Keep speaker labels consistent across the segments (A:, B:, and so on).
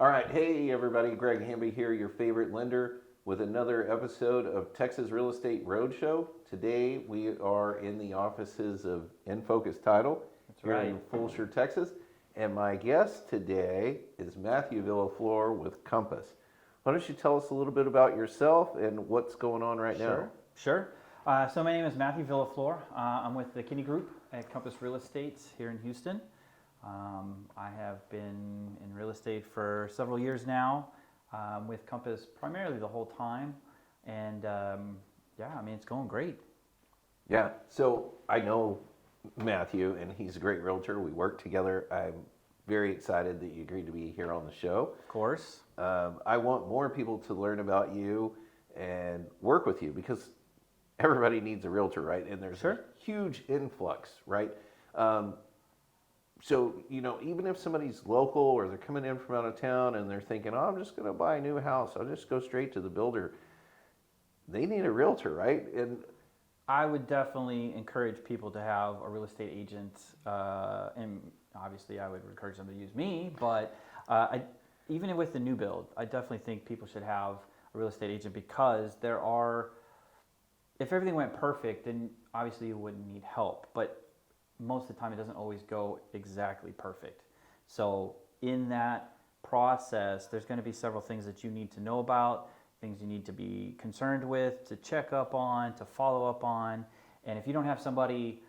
A: All right, hey everybody, Greg Hamby here, your favorite lender, with another episode of Texas Real Estate Roadshow. Today we are in the offices of Focus Title here in Fulshear, Texas, and my guest today is Matthew Villaflor with Compass. Why don't you tell us a little bit about yourself and what's going on right now?
B: Sure. So my name is Matthew Villaflor. I'm with the Kinney Group at Compass Real Estate here in Houston. I have been in real estate for several years now, with Compass primarily the whole time, and it's going great.
A: Yeah, so I know Matthew, and he's a great realtor. We work together. I'm very excited that you agreed to be here on the show.
B: Of course.
A: I want more people to learn about you and work with you because everybody needs a realtor, right? And there's a huge influx, right? So, even if somebody's local or they're coming in from out of town and they're thinking, I'm just going to buy a new house, I'll just go straight to the builder. They need a realtor, right? And
B: I would definitely encourage people to have a real estate agent, and obviously I would encourage them to use me, but even with the new build, I definitely think people should have a real estate agent because if everything went perfect, then obviously you wouldn't need help, but most of the time it doesn't always go exactly perfect. So in that process, there's going to be several things that you need to know about, things you need to be concerned with, to check up on, to follow up on. And if you don't have somebody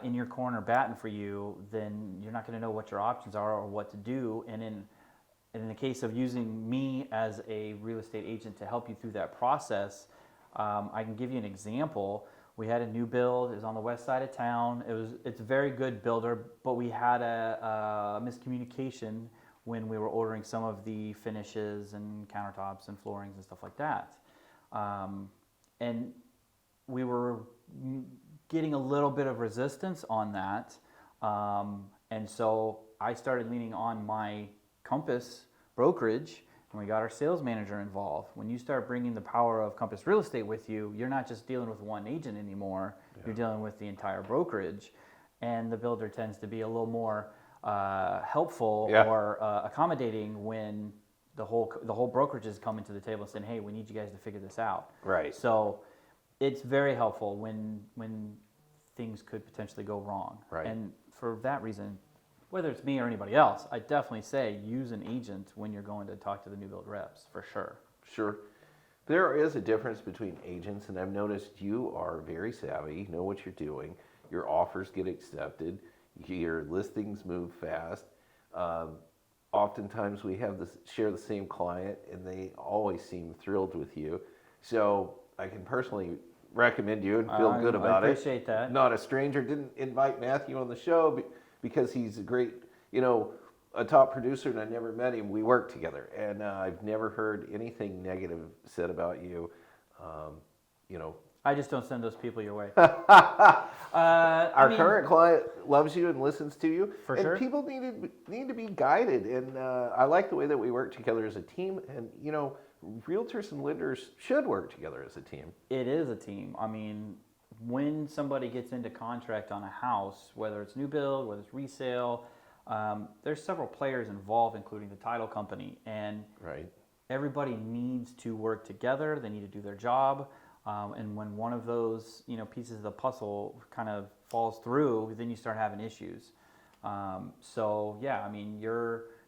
B: in your corner batting for you, then you're not going to know what your options are or what to do. And in the case of using me as a real estate agent to help you through that process, I can give you an example. We had a new build. It was on the west side of town. It's a very good builder, but we had a miscommunication when we were ordering some of the finishes and countertops and floorings and stuff like that. And we were getting a little bit of resistance on that. And so I started leaning on my Compass brokerage, and we got our sales manager involved. When you start bringing the power of Compass Real Estate with you, you're not just dealing with one agent anymore. Yeah. You're dealing with the entire brokerage, and the builder tends to be a little more helpful or accommodating when the whole brokerage is coming to the table and saying, "Hey, we need you guys to figure this out."
A: Right.
B: So it's very helpful when things could potentially go wrong.
A: Right.
B: And for that reason, whether it's me or anybody else, I definitely say use an agent when you're going to talk to the new build reps, for sure.
A: Sure. There is a difference between agents, and I've noticed you are very savvy, you know what you're doing. Your offers get accepted. Your listings move fast. Oftentimes we share the same client, and they always seem thrilled with you. So I can personally recommend you and feel good about it.
B: I appreciate that.
A: Not a stranger. Didn't invite Matthew on the show because he's a great, a top producer, and I never met him. We work together, and I've never heard anything negative said about you.
B: I just don't send those people your way.
A: Our current client loves you and listens to you.
B: For sure.
A: And people need to be guided, and I like the way that we work together as a team. And realtors and lenders should work together as a team.
B: It is a team. I mean, when somebody gets into contract on a house, whether it's new build, whether it's resale, there's several players involved, including the title company, and everybody needs to work together. They need to do their job, and when one of those pieces of the puzzle kind of falls through, then you start having issues.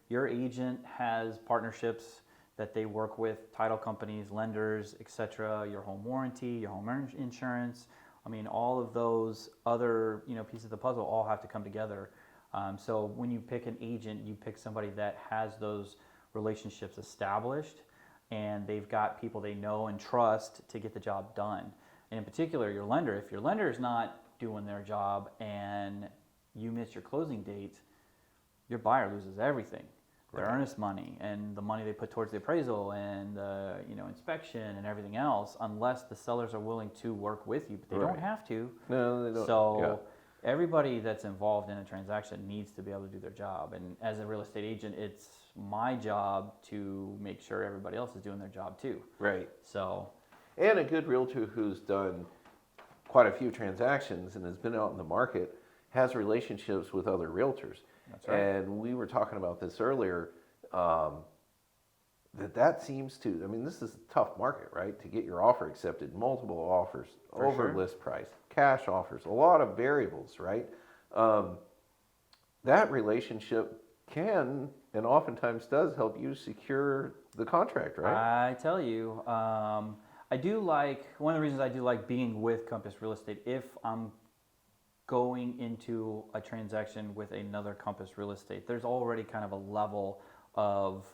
B: Your agent has partnerships that they work with, title companies, lenders, etc. Your home warranty, your home insurance. I mean, all of those other pieces of the puzzle all have to come together. So when you pick an agent, you pick somebody that has those relationships established, and they've got people they know and trust to get the job done. And in particular, your lender. If your lender is not doing their job and you miss your closing date, your buyer loses everything. Their earnest money and the money they put towards the appraisal and the inspection and everything else, unless the sellers are willing to work with you, but they don't have to.
A: No, they don't.
B: So everybody that's involved in a transaction needs to be able to do their job. And as a real estate agent, it's my job to make sure everybody else is doing their job too.
A: Right.
B: So,
A: and a good realtor who's done quite a few transactions and has been out in the market has relationships with other realtors.
B: That's right.
A: And we were talking about this earlier. that seems to, I mean, this is a tough market, right? To get your offer accepted, multiple offers,
B: For
A: over
B: sure.
A: list price, cash offers, a lot of variables, right? Um, that relationship can and oftentimes does help you secure the contract, right?
B: I tell you, I do like, one of the reasons I do like being with Compass Real Estate, if I'm going into a transaction with another Compass Real Estate, there's already kind of a level of,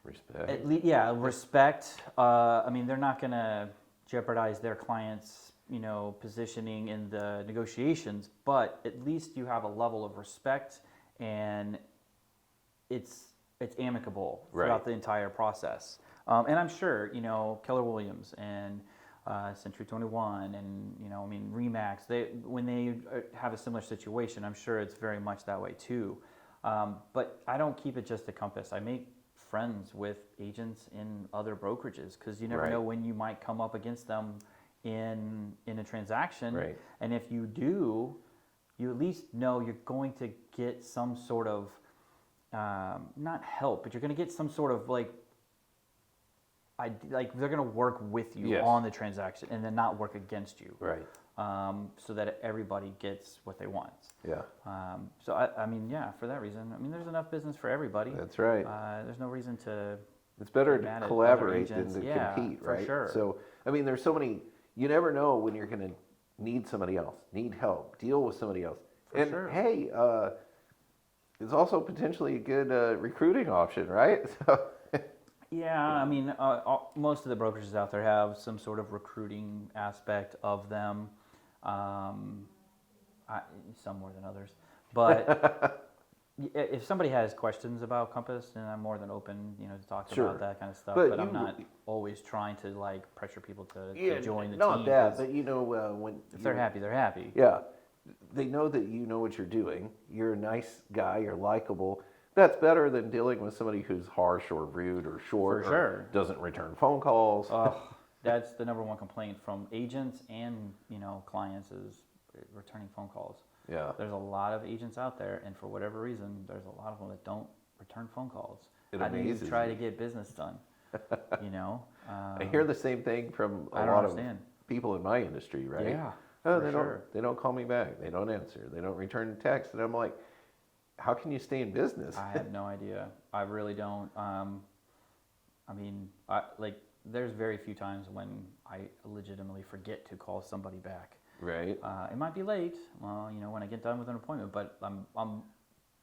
A: Respect.
B: at least, yeah, respect. I mean, they're not going to jeopardize their clients, positioning in the negotiations, but at least you have a level of respect, and it's amicable throughout
A: Right.
B: the entire process. And I'm sure, Keller Williams and Century 21 and, I mean, Remax, when they have a similar situation, I'm sure it's very much that way too. But I don't keep it just to Compass. I make friends with agents in other brokerages, because you never
A: Right.
B: know when you might come up against them in a transaction.
A: Right.
B: And if you do, you at least know you're going to get some sort of not help, but you're going to get some sort of like they're going to work with you
A: Yes.
B: on the transaction and then not work against you,
A: Right.
B: so that everybody gets what they want.
A: Yeah.
B: So I mean, yeah, for that reason, I mean, there's enough business for everybody.
A: That's right.
B: There's no reason to.
A: It's better
B: Get mad
A: to
B: at
A: collaborate
B: other
A: than
B: agents.
A: to
B: Yeah,
A: compete,
B: for
A: right?
B: sure.
A: So, I mean, there's so many, you never know when you're going to need somebody else, need help, deal with somebody else.
B: For
A: and
B: sure.
A: hey, it's also potentially a good recruiting option, right? So,
B: Yeah, I mean, most of the brokerages out there have some sort of recruiting aspect of them. Some more than others, but if somebody has questions about Compass, then I'm more than open, to talk
A: Sure.
B: about that kind of stuff.
A: But
B: But I'm
A: you-
B: not always trying to like pressure people to
A: yeah,
B: join the
A: not
B: team.
A: that,
B: 'Cause
A: but when
B: if they're happy, they're happy.
A: yeah, they know that you know what you're doing. You're a nice guy. You're likable. That's better than dealing with somebody who's harsh or rude or short
B: For sure.
A: or doesn't return phone calls.
B: That's the number one complaint from agents and clients is returning phone calls.
A: Yeah.
B: There's a lot of agents out there, and for whatever reason, there's a lot of them that don't return phone calls.
A: It
B: How do you
A: amazes
B: try
A: me.
B: to get business done?
A: I hear the same thing from a
B: I don't
A: lot
B: understand.
A: of people in my industry, right?
B: Yeah,
A: Oh,
B: for
A: they
B: sure.
A: don't call me back. They don't answer. They don't return text. And I'm like, how can you stay in business?
B: I have no idea. I really don't. I mean, there's very few times when I legitimately forget to call somebody back.
A: Right.
B: It might be late, when I get done with an appointment, but I'm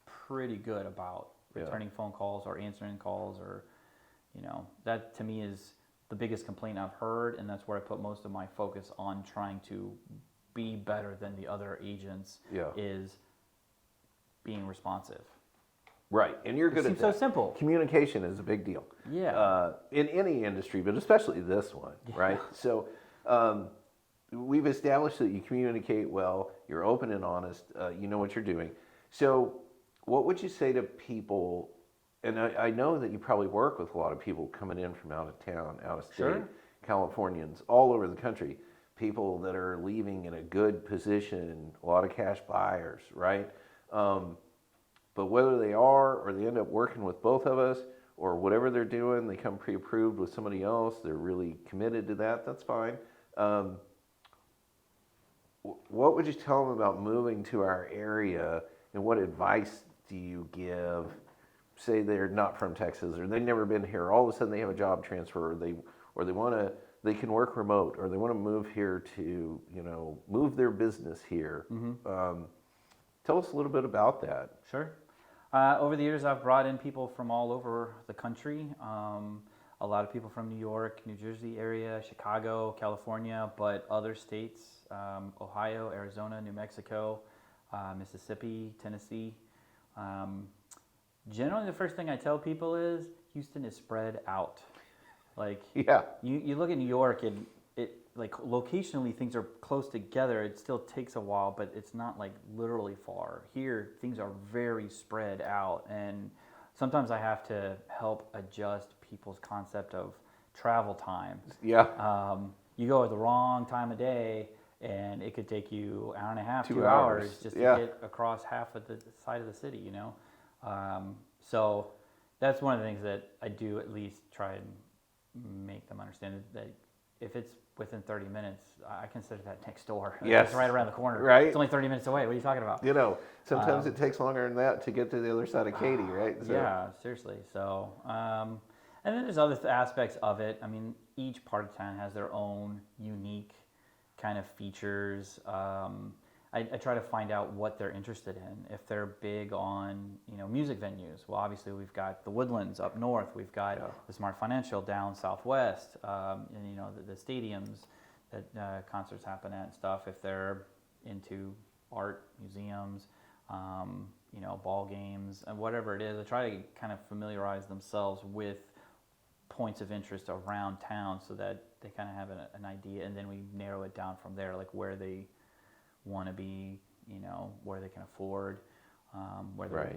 B: pretty good about
A: Yeah.
B: returning phone calls or answering calls, or that to me is the biggest complaint I've heard, and that's where I put most of my focus on trying to be better than the other agents.
A: Yeah.
B: Is being responsive.
A: Right. And you're
B: It
A: good at
B: seems so
A: that.
B: simple.
A: Communication is a big deal.
B: Yeah.
A: In any industry, but especially this one, right? So we've established that you communicate well, you're open and honest, you know what you're doing. So what would you say to people, and I know that you probably work with a lot of people coming in from out of town, out of state,
B: Sure.
A: Californians, all over the country, people that are leaving in a good position, a lot of cash buyers, right? But whether they are or they end up working with both of us or whatever they're doing, they come pre-approved with somebody else, they're really committed to that, that's fine. What would you tell them about moving to our area, and what advice do you give? Say they're not from Texas or they've never been here, all of a sudden they have a job transfer, or they can work remote, or they want to move here to, move their business here. Tell us a little bit about that.
B: Sure. Over the years, I've brought in people from all over the country. A lot of people from New York, New Jersey area, Chicago, California, but other states, Ohio, Arizona, New Mexico, Mississippi, Tennessee. Generally, the first thing I tell people is Houston is spread out. Like,
A: Yeah.
B: you look at New York, and like locationally things are close together. It still takes a while, but it's not like literally far. Here, things are very spread out, and sometimes I have to help adjust people's concept of travel time.
A: Yeah.
B: You go at the wrong time of day, and it could take you an hour and a half,
A: 2
B: 2
A: hours.
B: hours just to
A: Yeah.
B: get across half of the side of the city. So that's one of the things that I do at least try and make them understand that if it's within 30 minutes, I consider that next door.
A: Yes.
B: It's right around the corner.
A: Right.
B: It's only 30 minutes away. What are you talking about?
A: You know, sometimes it takes longer than that to get to the other side of Katy, right? So,
B: Yeah, seriously. So, and then there's other aspects of it. I mean, each part of town has their own unique kind of features. I try to find out what they're interested in. If they're big on, music venues, well, obviously we've got the Woodlands up north. We've got the Smart Financial down southwest, and the stadiums that concerts happen at and stuff. If they're into art, museums, ball games, and whatever it is, I try to kind of familiarize themselves with points of interest around town so that they kind of have an idea, and then we narrow it down from there, like where they want to be, where they can afford, where their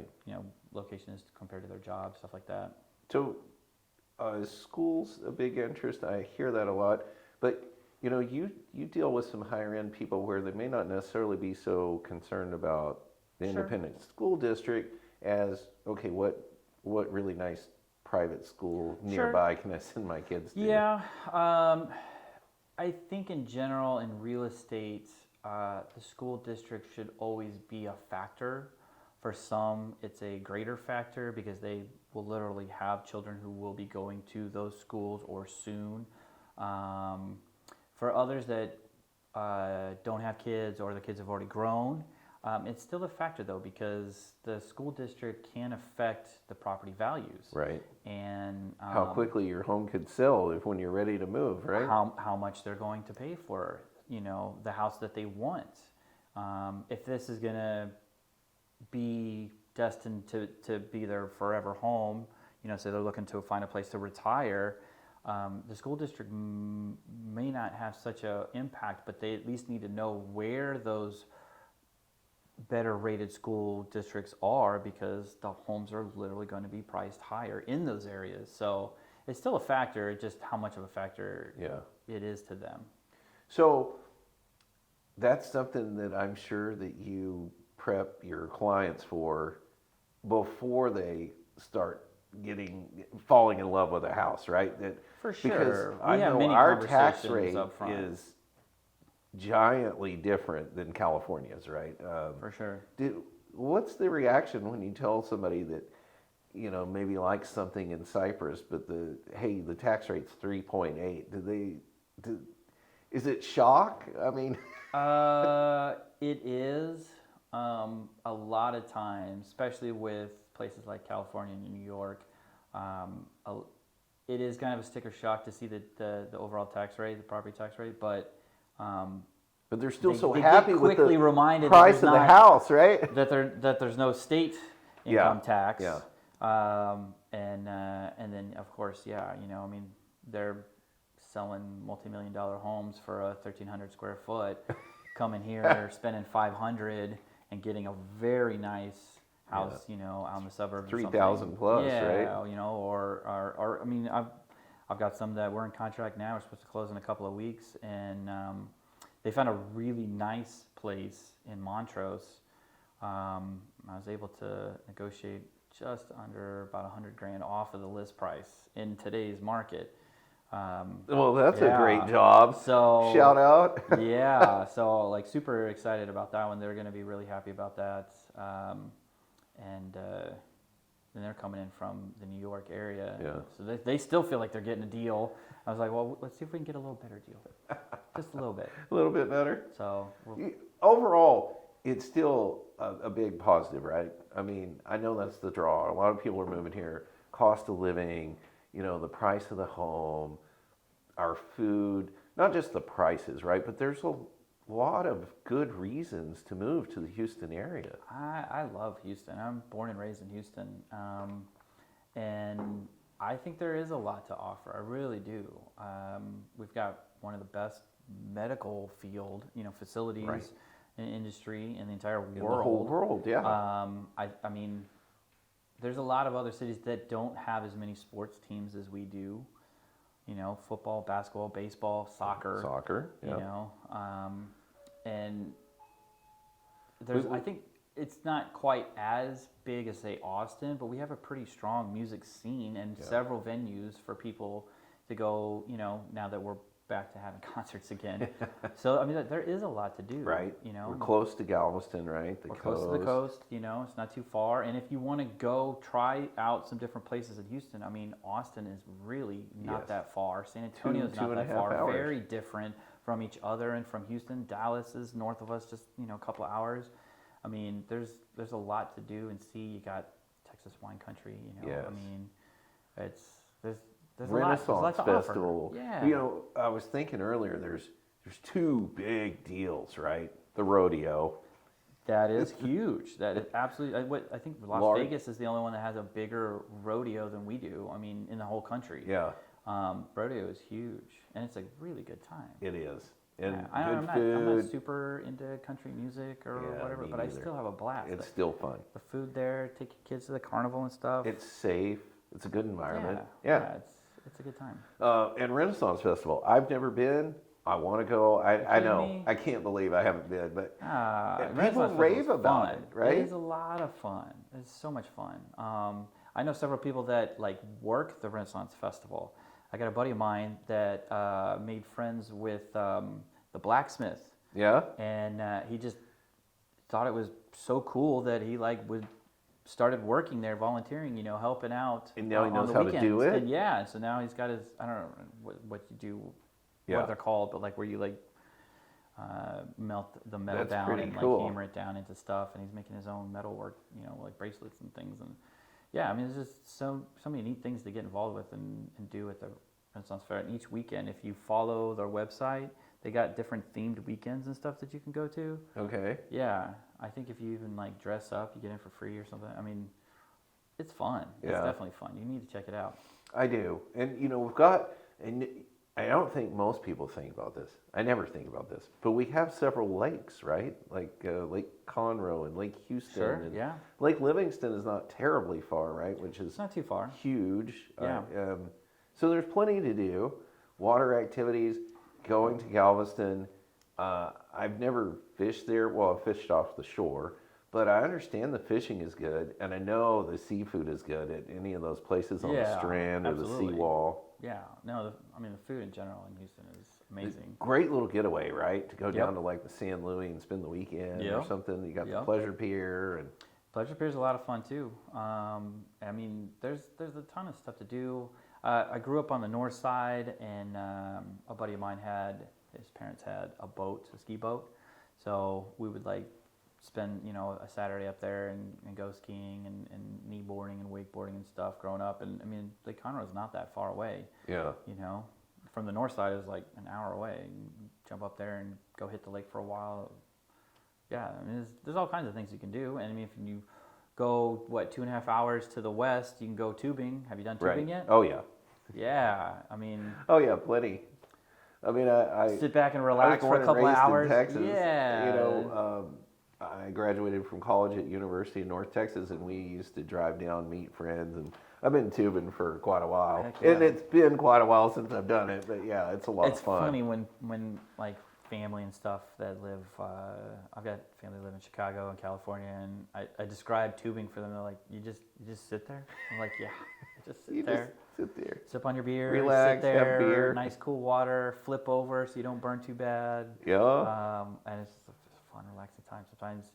B: location is compared to their job, stuff like that.
A: So, school's a big interest. I hear that a lot, but you deal with some higher end people where they may not necessarily be so concerned about the independent school district as what really nice private school nearby can I send my kids to?
B: Yeah, I think in general in real estate, the school district should always be a factor. For some, it's a greater factor because they will literally have children who will be going to those schools or soon. For others that don't have kids or the kids have already grown, it's still a factor though because the school district can affect the property values.
A: Right.
B: And
A: how quickly your home could sell when you're ready to move, right?
B: How much they're going to pay for the house that they want. If this is going to be destined to be their forever home, so they're looking to find a place to retire, the school district may not have such an impact, but they at least need to know where those better rated school districts are because the homes are literally going to be priced higher in those areas. So it's still a factor, just how much of a factor it is to them.
A: So that's something that I'm sure that you prep your clients for before they start falling in love with a house, right?
B: For sure.
A: Because I know our tax rate is giantly different than California's, right?
B: For sure.
A: What's the reaction when you tell somebody that maybe likes something in Cyprus, but the tax rate's 3.8? Is it shock? I mean,
B: it is a lot of times, especially with places like California and New York. It is kind of a sticker shock to see the overall tax rate, the property tax rate, but
A: they're still
B: they
A: happy
B: get
A: with
B: quickly
A: the
B: reminded
A: price of the house, right?
B: That there's no state income tax.
A: Yeah.
B: And then of course, I mean, they're selling multi-million-dollar homes for a 1,300 square foot, coming here, spending 500 and getting a very nice house, out in the suburbs.
A: 3,000 plus, right?
B: Or I mean, I've got some that we're in contract now. We're supposed to close in a couple of weeks, and they found a really nice place in Montrose. I was able to negotiate just under about $100,000 off of the list price in today's market.
A: Well, that's a great job.
B: So
A: shout out.
B: Yeah, so like super excited about that one. They're going to be really happy about that. And they're coming in from the New York area.
A: Yeah.
B: So they still feel like they're getting a deal. I was like, well, let's see if we can get a little better deal. Just a little bit.
A: A little bit better.
B: So
A: overall, it's still a big positive, right? I mean, I know that's the draw. A lot of people are moving here. Cost of living, the price of the home, our food, not just the prices, right? But there's a lot of good reasons to move to the Houston area.
B: I love Houston. I'm born and raised in Houston. And I think there is a lot to offer. I really do. We've got one of the best medical field, facilities in industry in the entire world.
A: In the whole world, yeah.
B: I mean, there's a lot of other cities that don't have as many sports teams as we do. Football, basketball, baseball, soccer.
A: Yeah.
B: And there's, I think it's not quite as big as say Austin, but we have a pretty strong music scene and several venues for people to go. You know, now that we're back to having concerts again, so I mean, there is a lot to do.
A: Right.
B: You know,
A: we're close to Galveston, right?
B: We're close to the coast. You know, it's not too far. And if you want to go try out some different places in Houston, I mean, Austin is really not that far. San Antonio is not that far.
A: hours.
B: Very different from each other and from Houston. Dallas is north of us, just a couple of hours. I mean, there's a lot to do and see. You got Texas wine country. You know,
A: Yes.
B: I mean, there's
A: Renaissance
B: a lot to
A: Festival.
B: offer. Yeah.
A: You know, I was thinking earlier. There's two big deals, right? The rodeo.
B: That is huge. That is absolutely. I think Las Vegas is the only one that has a bigger rodeo than we do. I mean, in the whole country.
A: Yeah.
B: Rodeo is huge, and it's a really good time.
A: It is. And
B: Yeah,
A: good
B: I'm
A: food.
B: not super into country music or whatever, but I still have a blast.
A: It's still fun.
B: The food there, take your kids to the carnival and stuff.
A: It's safe. It's a good environment.
B: Yeah, it's a good time.
A: And Renaissance Festival. I've never been. I want to go. I know.
B: me?
A: I can't believe I haven't been, but people
B: Renaissance
A: rave
B: Festival's
A: about
B: fun.
A: it, right?
B: It is a lot of fun. It's so much fun. I know several people that like work the Renaissance Festival. I got a buddy of mine that made friends with the blacksmith.
A: Yeah.
B: And he just thought it was so cool that he started working there, volunteering, helping out.
A: And now he
B: on
A: knows
B: the
A: how
B: weekends.
A: to do it?
B: And yeah, so now he's got his, I don't know what you do, what they're called, but like where you melt the metal
A: That's
B: down
A: pretty
B: and
A: cool.
B: like hammer it down into stuff, and he's making his own metal work, like bracelets and things. And yeah, I mean, there's just so many neat things to get involved with and do at the Renaissance Fair. And each weekend, if you follow their website, they got different themed weekends and stuff that you can go to.
A: Okay.
B: Yeah, I think if you even like dress up, you get in for free or something. I mean, it's fun. It's
A: Yeah.
B: definitely fun. You need to check it out.
A: I do. And, we've got, and I don't think most people think about this. I never think about this. But we have several lakes, right? Like Lake Conroe and Lake Houston.
B: Sure,
A: and
B: yeah.
A: Lake Livingston is not terribly far, right? Which is
B: It's not too far.
A: huge.
B: Yeah.
A: So there's plenty to do. Water activities, going to Galveston. I've never fished there. Well, I fished off the shore. But I understand the fishing is good, and I know the seafood is good at any of those places on the Strand or the seawall.
B: Yeah, no, the food in general in Houston is amazing.
A: Great little getaway, right? To go down to like the San Luis and spend the weekend or something. You got the Pleasure Pier and
B: Pleasure Pier is a lot of fun too. I mean, there's a ton of stuff to do. I grew up on the north side, and a buddy of mine his parents had a ski boat, so we would spend a Saturday up there and go skiing and kneeboarding and wakeboarding and stuff growing up. And I mean, Lake Conroe is not that far away.
A: Yeah.
B: From the north side is like an hour away. You jump up there and go hit the lake for a while. Yeah, I mean, there's all kinds of things you can do. And I mean, if you go 2.5 hours to the west, you can go tubing. Have you done tubing yet?
A: Oh yeah.
B: Yeah, I mean.
A: Oh yeah, plenty. I mean, I
B: sit back and relax for a couple of hours.
A: In Texas.
B: Yeah.
A: I graduated from college at University of North Texas, and we used to drive down, meet friends, and I've been tubing for quite a while.
B: Heck yeah.
A: And it's been quite a while since I've done it, but yeah, it's a lot of fun.
B: It's funny when like family and stuff that live. I've got family that live in Chicago and California, and I describe tubing for them. They're like, you just sit there. I'm like, yeah, just sit there.
A: Just sit there.
B: Sip on your beer.
A: Relax,
B: sit there,
A: have beer.
B: Nice cool water. Flip over so you don't burn too bad.
A: Yeah.
B: And it's just a fun, relaxing time. Sometimes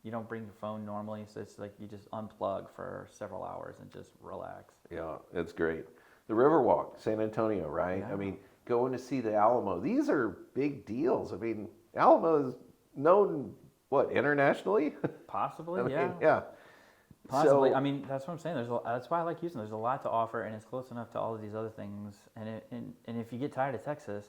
B: you don't bring your phone normally, so it's like you just unplug for several hours and just relax.
A: Yeah, it's great. The Riverwalk, San Antonio, right?
B: Yeah.
A: I mean, going to see the Alamo. These are big deals. I mean, Alamo is known, internationally?
B: Possibly,
A: I mean,
B: yeah.
A: Yeah.
B: Possibly.
A: So,
B: I mean, that's what I'm saying. That's why I like Houston. There's a lot to offer, and it's close enough to all of these other things. And if you get tired of Texas,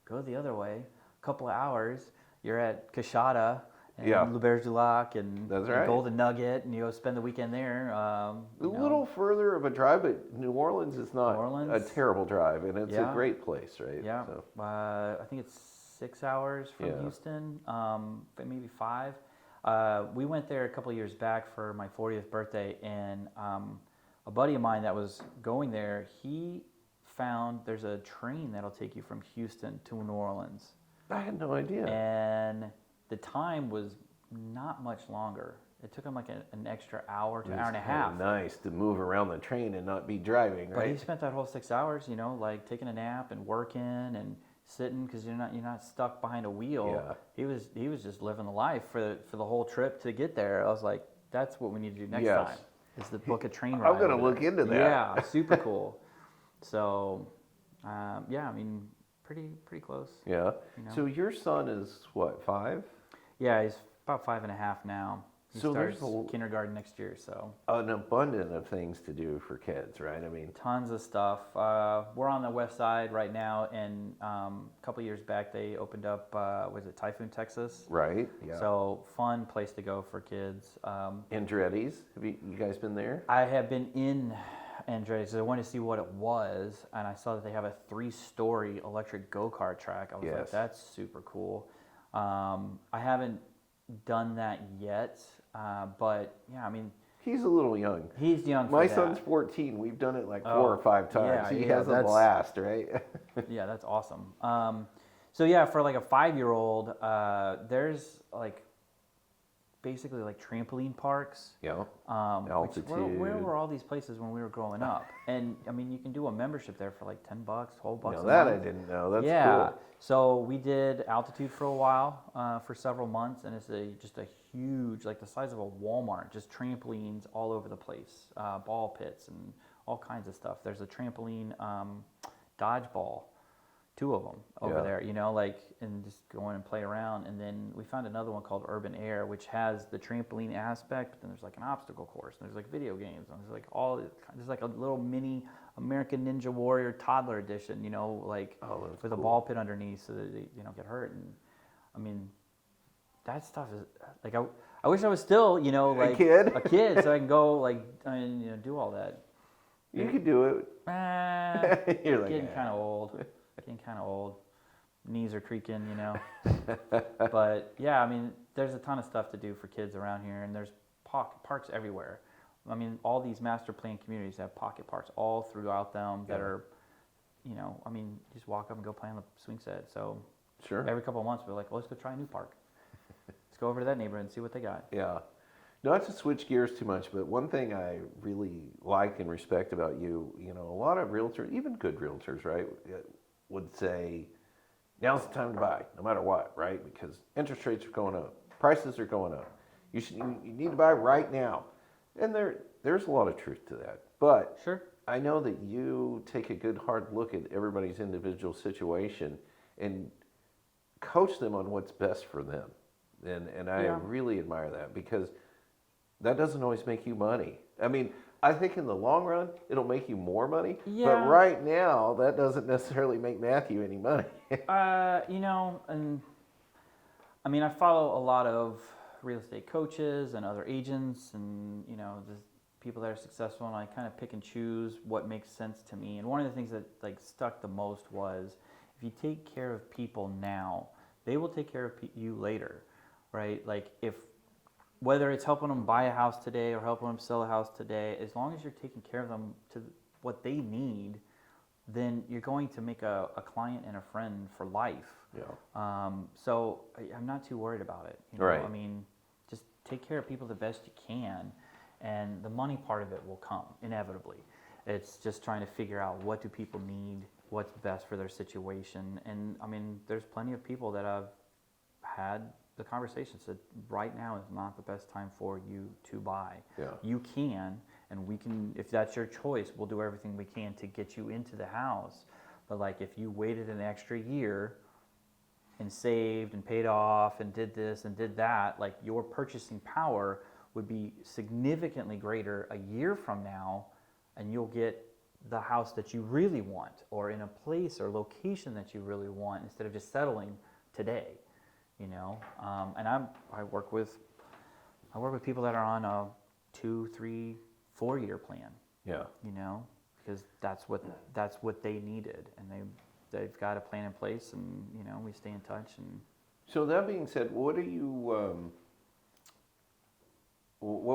B: go the other way. A couple of hours, you're at Coshada and L'Auberge du Lac and Golden Nugget, and you go spend the weekend there.
A: A little further of a drive, but New Orleans is not a terrible drive, and it's a great place, right?
B: Yeah.
A: So.
B: I think it's 6 hours from Houston, maybe 5. We went there a couple of years back for my 40th birthday, and a buddy of mine that was going there, he found there's a train that'll take you from Houston to New Orleans.
A: I had no idea.
B: And the time was not much longer. it took him like an extra hour to
A: It's
B: hour and a
A: kinda
B: half.
A: nice to move around the train and not be driving,
B: But he
A: right?
B: spent that whole 6 hours, like taking a nap and working and sitting because you're not stuck behind a wheel.
A: Yeah.
B: He was just living the life for the whole trip to get there. I was like, that's what we need to do next
A: Yes.
B: time. Is the book a train ride.
A: I'm gonna
B: over
A: look
B: there.
A: into that.
B: Yeah, super cool. So, yeah, I mean, pretty close.
A: Yeah.
B: know?
A: So your son is what, 5?
B: Yeah, he's about 5.5 now. He
A: So there's
B: starts kindergarten next year, so
A: An abundance of things to do for kids, right? I mean,
B: tons of stuff. We're on the west side right now, and a couple years back they opened up, was it Typhoon, Texas?
A: right? Yeah.
B: So fun place to go for kids.
A: Andretti's, have you guys been there?
B: I have been in Andretti's. I wanted to see what it was, and I saw that they have a 3-story electric go-kart track. I was like,
A: Yes.
B: that's super cool. I haven't done that yet, but yeah, I mean,
A: He's a little young.
B: he's young for
A: My
B: that.
A: son's 14. We've done it like 4
B: Oh,
A: or 5 times.
B: yeah,
A: He
B: yeah,
A: has a
B: that's-
A: blast, right?
B: Yeah, that's awesome. So yeah, for like a 5-year-old, there's like basically like trampoline parks.
A: Yeah.
B: Which, where
A: Altitude.
B: were all these places when we were growing up? And I mean, you can do a membership there for like $10, $12
A: Now
B: a
A: that I
B: month.
A: didn't know. That's
B: Yeah.
A: cool.
B: So we did Altitude for a while, for several months, and it's just a huge, like the size of a Walmart, just trampolines all over the place, ball pits and all kinds of stuff. There's a trampoline dodgeball, 2 of them over
A: Yeah.
B: there, and just go in and play around. And then we found another one called Urban Air, which has the trampoline aspect, but then there's like an obstacle course, and there's like video games, and there's like there's like a little mini American Ninja Warrior toddler edition,
A: Oh, that's
B: with a
A: cool.
B: ball pit underneath so that they don't get hurt. And I mean, that stuff is like I wish I was still like
A: kid?
B: a kid so I can go and do all that.
A: You could do it. You're like,
B: Getting
A: "Yeah."
B: kind of old. Getting kind of old. Knees are creaking, But yeah, I mean, there's a ton of stuff to do for kids around here, and there's parks everywhere. I mean, all these master plan communities have pocket parks all throughout them that
A: Yeah.
B: are, I mean, just walk up and go play on the swing set. So
A: Sure.
B: every couple of months, we're like, well, let's go try a new park. Let's go over to that neighborhood and see what they got.
A: Yeah. Not to switch gears too much, but one thing I really like and respect about you, a lot of realtors, even good realtors, right, would say, now's the time to buy, no matter what, right? Because interest rates are going up, prices are going up. You need to buy right now. And there's a lot of truth to that. But
B: Sure.
A: I know that you take a good hard look at everybody's individual situation and coach them on what's best for them. And I
B: Yeah.
A: really admire that because that doesn't always make you money. I mean, I think in the long run, it'll make you more money.
B: Yeah.
A: But right now, that doesn't necessarily make Matthew any money.
B: And I mean, I follow a lot of real estate coaches and other agents and, the people that are successful, and I kind of pick and choose what makes sense to me. And one of the things that stuck the most was if you take care of people now, they will take care of you later, right? Like whether it's helping them buy a house today or helping them sell a house today, as long as you're taking care of them to what they need, then you're going to make a client and a friend for life.
A: Yeah.
B: So I'm not too worried about it.
A: Right.
B: I mean, just take care of people the best you can, and the money part of it will come inevitably. It's just trying to figure out what do people need, what's best for their situation. And I mean, there's plenty of people that I've had the conversation said right now is not the best time for you to buy.
A: Yeah.
B: You can, and we can, if that's your choice, we'll do everything we can to get you into the house. But like if you waited an extra year and saved and paid off and did this and did that, like your purchasing power would be significantly greater a year from now, and you'll get the house that you really want or in a place or location that you really want instead of just settling today. And I work with people that are on a 2, 3, 4 year plan.
A: Yeah.
B: Because that's what they needed, and they've got a plan in place, and we stay in touch. And
A: So that being said, what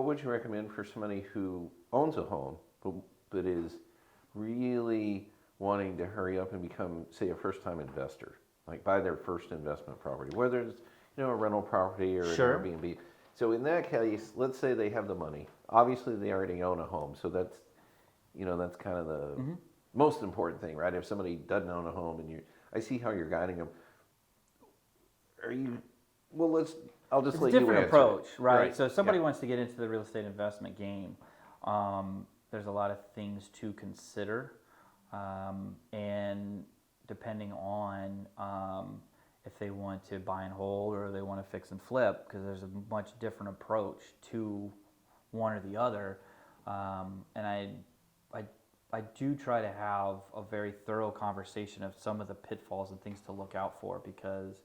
A: would you recommend for somebody who owns a home but is really wanting to hurry up and become, say, a first-time investor, like buy their first investment property, whether it's a rental property or
B: Sure.
A: an Airbnb? So in that case, let's say they have the money. Obviously, they already own a home, so that's that's kind of the most important thing, right? If somebody doesn't own a home, and I see how you're guiding them. Are you? Well, I'll just
B: It's
A: let
B: a
A: you answer.
B: different approach, right?
A: Right.
B: So if somebody
A: Yeah.
B: wants to get into the real estate investment game, there's a lot of things to consider, and depending on if they want to buy and hold or they want to fix and flip, because there's a much different approach to one or the other. And I do try to have a very thorough conversation of some of the pitfalls and things to look out for, because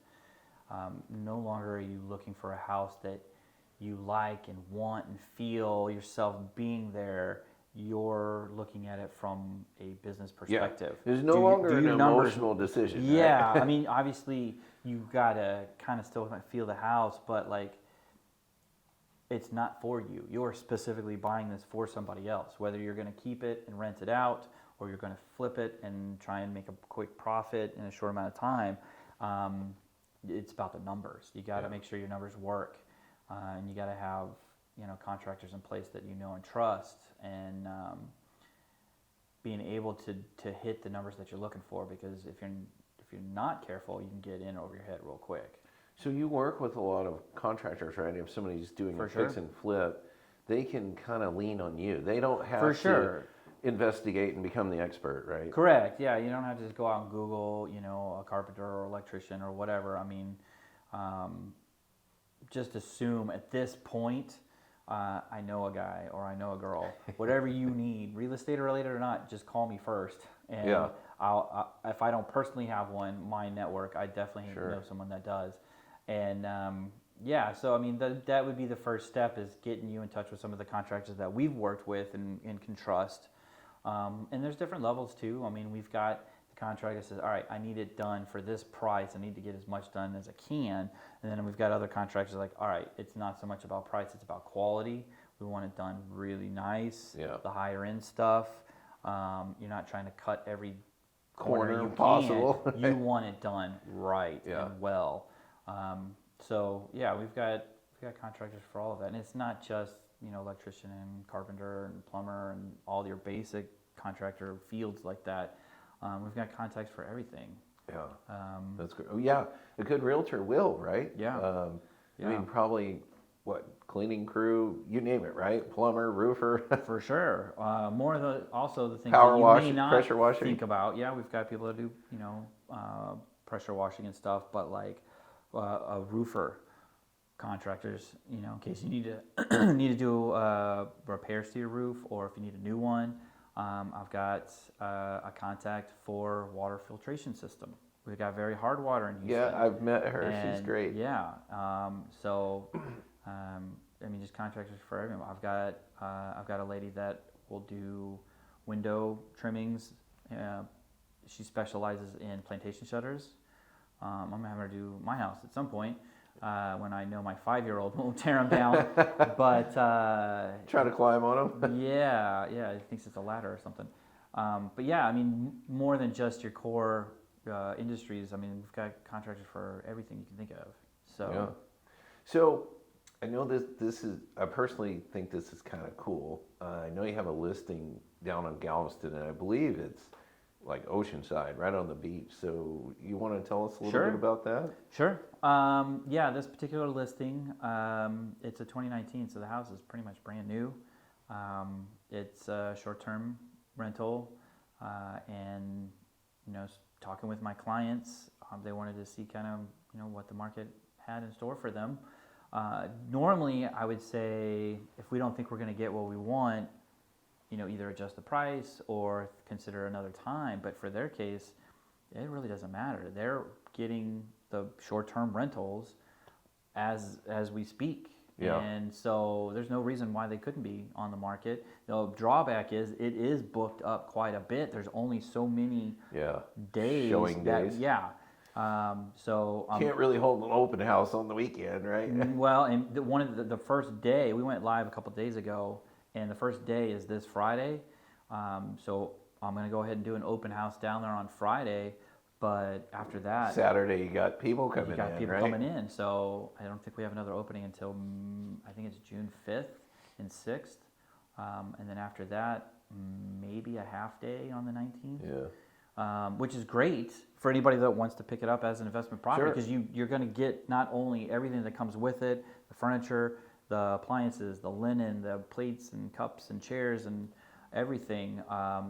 B: no longer are you looking for a house that you like and want and feel yourself being there. You're looking at it from a business perspective.
A: Yeah. There's no longer an emotional decision.
B: Yeah,
A: Right?
B: I mean, obviously you gotta kind of still feel the house, but like, it's not for you. You're specifically buying this for somebody else. Whether you're going to keep it and rent it out, or you're going to flip it and try and make a quick profit in a short amount of time, it's about the numbers. You got to make sure your numbers work, and you got to have contractors in place that you know and trust, and being able to hit the numbers that you're looking for. Because if you're not careful, you can get in over your head real quick.
A: So you work with a lot of contractors, right? If somebody's doing a
B: sure.
A: fix and flip, they can kind of lean on you. They don't have
B: For
A: to
B: sure.
A: investigate and become the expert, right?
B: Correct. Yeah, you don't have to just go out and Google, a carpenter or electrician or whatever. I mean, just assume at this point, I know a guy or I know a girl. Whatever you need, real estate related or not, just call me first. And if I don't personally have one, my network, I definitely know someone that does. And so I mean, that would be the first step, is getting you in touch with some of the contractors that we've worked with and can trust. And there's different levels too. I mean, we've got the contractor that says, all right, I need it done for this price. I need to get as much done as I can. And then we've got other contractors like, all right, it's not so much about price, it's about quality. We want it done really nice, the higher end stuff. You're not trying to cut every corner you
A: possible.
B: You want it done right and well. We've got contractors for all of that, and it's not just electrician and carpenter and plumber and all your basic contractor fields like that. We've got contacts for everything.
A: Yeah, that's good. Oh, yeah, a good realtor will, right?
B: Yeah.
A: I mean, probably cleaning crew, you name it, right? Plumber, roofer.
B: For sure. More of the things
A: Power
B: that you
A: washing,
B: may not
A: pressure washing.
B: think about. Yeah, we've got people that do pressure washing and stuff, but like a roofer, contractors, in case you need to do repairs to your roof, or if you need a new one. I've got a contact for water filtration system. We've got very hard water in Houston.
A: Yeah, I've met her.
B: And
A: she's great.
B: Yeah. I mean, just contractors for everyone. I've got a lady that will do window trimmings. She specializes in plantation shutters. I'm gonna have her do my house at some point, when I know my 5-year-old won't tear them down. But
A: try to climb on them.
B: yeah, he thinks it's a ladder or something. But yeah, I mean, more than just your core industries. I mean, we've got contractors for everything you can think of.
A: So I know this is. I personally think this is kind of cool. I know you have a listing down in Galveston, and I believe it's like Oceanside, right on the beach. So you want to tell us a little bit about that?
B: Sure. This particular listing, it's a 2019, so the house is pretty much brand new. It's a short-term rental, and talking with my clients, they wanted to see kind of what the market had in store for them. Normally, I would say if we don't think we're going to get what we want, either adjust the price or consider another time. But for their case, it really doesn't matter. They're getting the short-term rentals as we speak. Yeah. And so there's no reason why they couldn't be on the market. The drawback is it is booked up quite a bit. There's only so many days.
A: Showing days.
B: Yeah.
A: Can't really hold an open house on the weekend, right?
B: Well, and one of the first day, we went live a couple days ago, and the first day is this Friday. So I'm going to go ahead and do an open house down there on Friday. But after that,
A: Saturday, you got people
B: you
A: coming
B: got
A: in,
B: people
A: right?
B: coming in. So I don't think we have another opening until I think it's June 5th and 6th. And then after that, maybe a half day on the 19th.
A: Yeah.
B: Which is great for anybody that wants to pick it up as an investment property,
A: Sure.
B: because you're going to get not only everything that comes with it, the furniture, the appliances, the linen, the plates and cups and chairs and everything.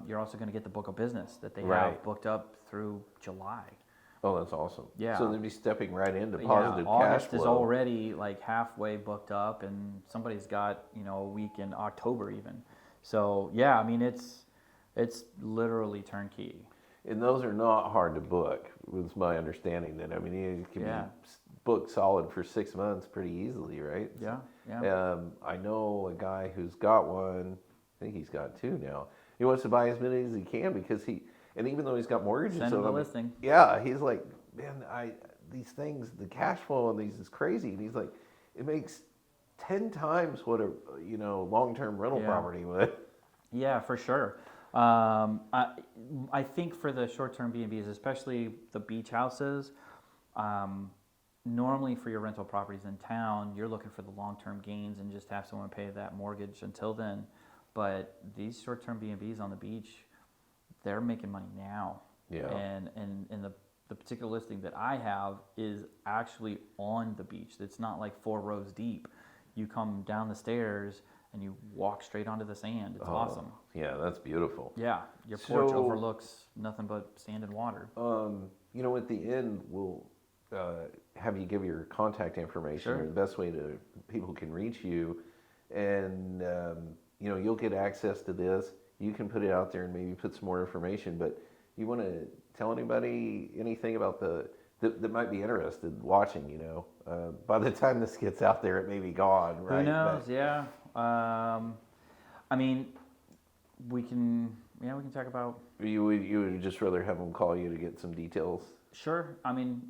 B: You're also going to get the book of business that they
A: Right.
B: have booked up through July.
A: Oh, that's awesome.
B: Yeah.
A: So they'd be stepping right into positive cash
B: August
A: flow.
B: is already like halfway booked up, and somebody's got a week in October even. So yeah, I mean it's literally turnkey.
A: And those are not hard to book, was my understanding. That, I mean, you can
B: Yeah.
A: be booked solid for 6 months pretty easily, right?
B: Yeah, yeah.
A: I know a guy who's got one. I think he's got two now. He wants to buy as many as he can because and even though he's got mortgages,
B: Send him the listing.
A: Yeah, he's like, man, these things, the cash flow on these is crazy, and he's like, it makes 10 times what a long-term rental property would.
B: Yeah, for sure. I think for the short-term B&Bs, especially the beach houses, normally for your rental properties in town, you're looking for the long-term gains and just have someone pay that mortgage until then. But these short-term B&Bs on the beach, they're making money now.
A: Yeah.
B: And the particular listing that I have is actually on the beach. It's not like 4 rows deep. You come down the stairs and you walk straight onto the sand. It's awesome.
A: Yeah, that's beautiful.
B: Yeah, your porch
A: So-
B: overlooks nothing but sand and water.
A: At the end, we'll have you give your contact information,
B: Sure.
A: or the best way to people can reach you, and you'll get access to this. You can put it out there and maybe put some more information. But you want to tell anybody anything about that might be interested watching? By the time this gets out there, it may be gone, right?
B: Who knows? Yeah. I mean, we can talk about.
A: You would just rather have them call you to get some details.
B: Sure. I mean,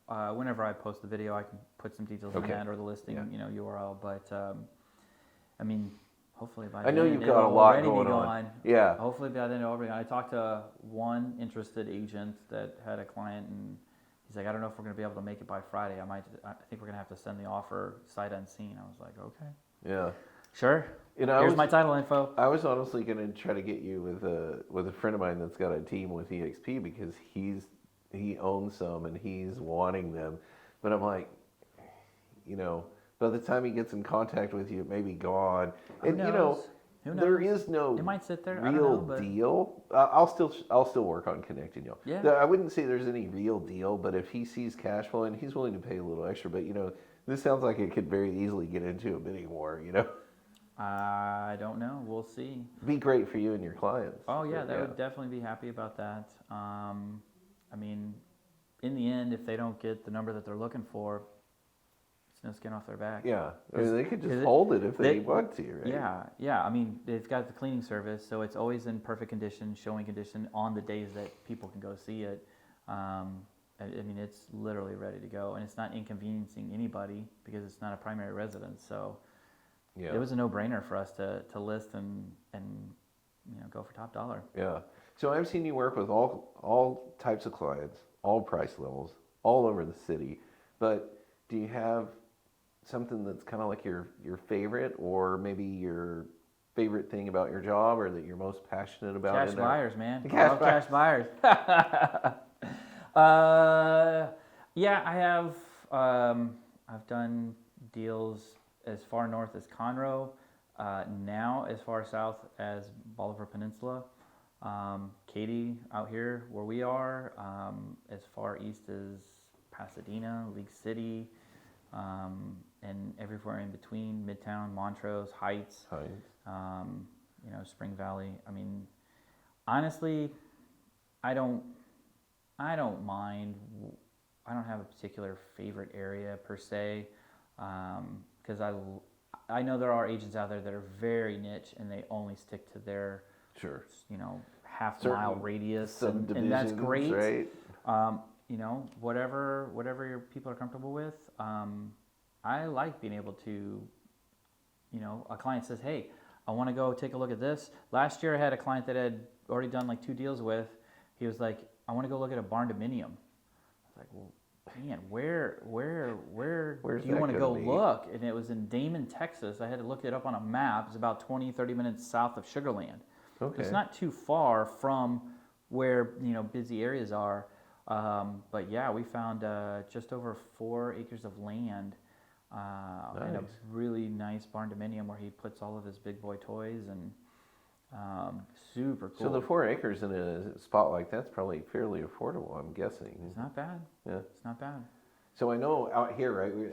B: whenever I post the video, I can put some details in
A: Okay.
B: that or the listing,
A: Yeah.
B: URL. But I mean, hopefully by
A: I know
B: then
A: you've
B: it'll
A: got a lot
B: already be
A: going on.
B: gone.
A: Yeah.
B: Hopefully by then it'll already be gone. I talked to one interested agent that had a client, and he's like, I don't know if we're going to be able to make it by Friday. I think we're going to have to send the offer sight unseen. I was like, okay.
A: Yeah.
B: Sure.
A: I
B: Here's
A: was-
B: my title info.
A: I was honestly going to try to get you with a friend of mine that's got a team with EXP, because he owns some and he's wanting them, but I'm like, by the time he gets in contact with you, it may be gone. And
B: Who knows?
A: there is no
B: It might sit there. I don't
A: real
B: know, but
A: deal. I'll still work on connecting you.
B: Yeah.
A: I wouldn't say there's any real deal, but if he sees cash flow and he's willing to pay a little extra, but this sounds like it could very easily get into a bidding war.
B: I don't know. We'll see.
A: Be great for you and your clients.
B: Oh yeah,
A: But,
B: they would definitely be happy about that. I mean, in the end, if they don't get the number that they're looking for, it's no skin off their back.
A: Yeah, I mean, they could just
B: 'cause
A: hold it if they
B: they-
A: want to, right?
B: Yeah. I mean, they've got the cleaning service, so it's always in perfect condition, showing condition on the days that people can go see it. I mean, it's literally ready to go, and it's not inconveniencing anybody because it's not a primary residence. So
A: Yeah.
B: it was a no-brainer for us to list and go for top dollar.
A: Yeah. So I've seen you work with all types of clients, all price levels, all over the city. But do you have something that's kind of like your favorite, or maybe your favorite thing about your job, or that you're most passionate about?
B: Cash
A: in there?
B: buyers, man.
A: Cash
B: Love cash buyers. Yeah, I have. I've done deals as far north as Conroe, now as far south as Bolivar Peninsula, Katy out here where we are, as far east as Pasadena, League City, and everywhere in between, Midtown, Montrose, Heights. Spring Valley. I mean, honestly, I don't mind. I don't have a particular favorite area per se, because I know there are agents out there that are very niche and they only stick to their
A: Sure.
B: half
A: Certain
B: mile radius, and that's
A: subdivisions,
B: great.
A: right?
B: Whatever your people are comfortable with. I like being able to, a client says, hey, I want to go take a look at this. Last year I had a client that had already done like 2 deals with. he was like, I want to go look at a barn dominium. I was like, well, man, where
A: Where's
B: do you
A: that
B: want to
A: gonna
B: go
A: be?
B: look? And it was in Damon, Texas. I had to look it up on a map. It's about 20, 30 minutes south of Sugar Land.
A: Okay.
B: It's not too far from where, busy areas are. But yeah, we found just over 4 acres of land and a
A: Nice.
B: really nice barn dominium where he puts all of his big boy toys and super cool.
A: So the 4 acres in a spot like that's probably fairly affordable, I'm guessing.
B: It's not bad.
A: Yeah.
B: It's not bad.
A: So I know out here, right, we,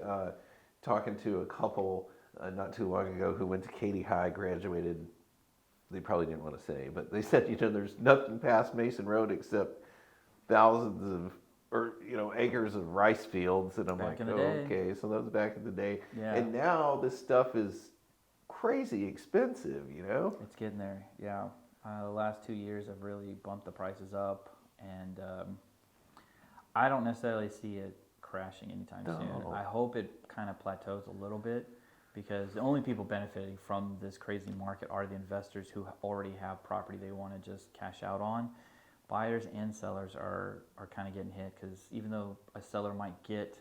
A: talking to a couple not too long ago who went to Katy High, graduated, they probably didn't want to say, but they said, there's nothing past Mason Road except thousands of, acres of rice fields. And I'm
B: Back
A: like,
B: in the day.
A: okay, so that was back in the day.
B: Yeah.
A: And now this stuff is crazy expensive,
B: It's getting there, yeah. The last 2 years have really bumped the prices up, and I don't necessarily see it crashing anytime soon.
A: No.
B: I hope it kind of plateaus a little bit, because the only people benefiting from this crazy market are the investors who already have property they want to just cash out on. Buyers and sellers are kind of getting hit, because even though a seller might get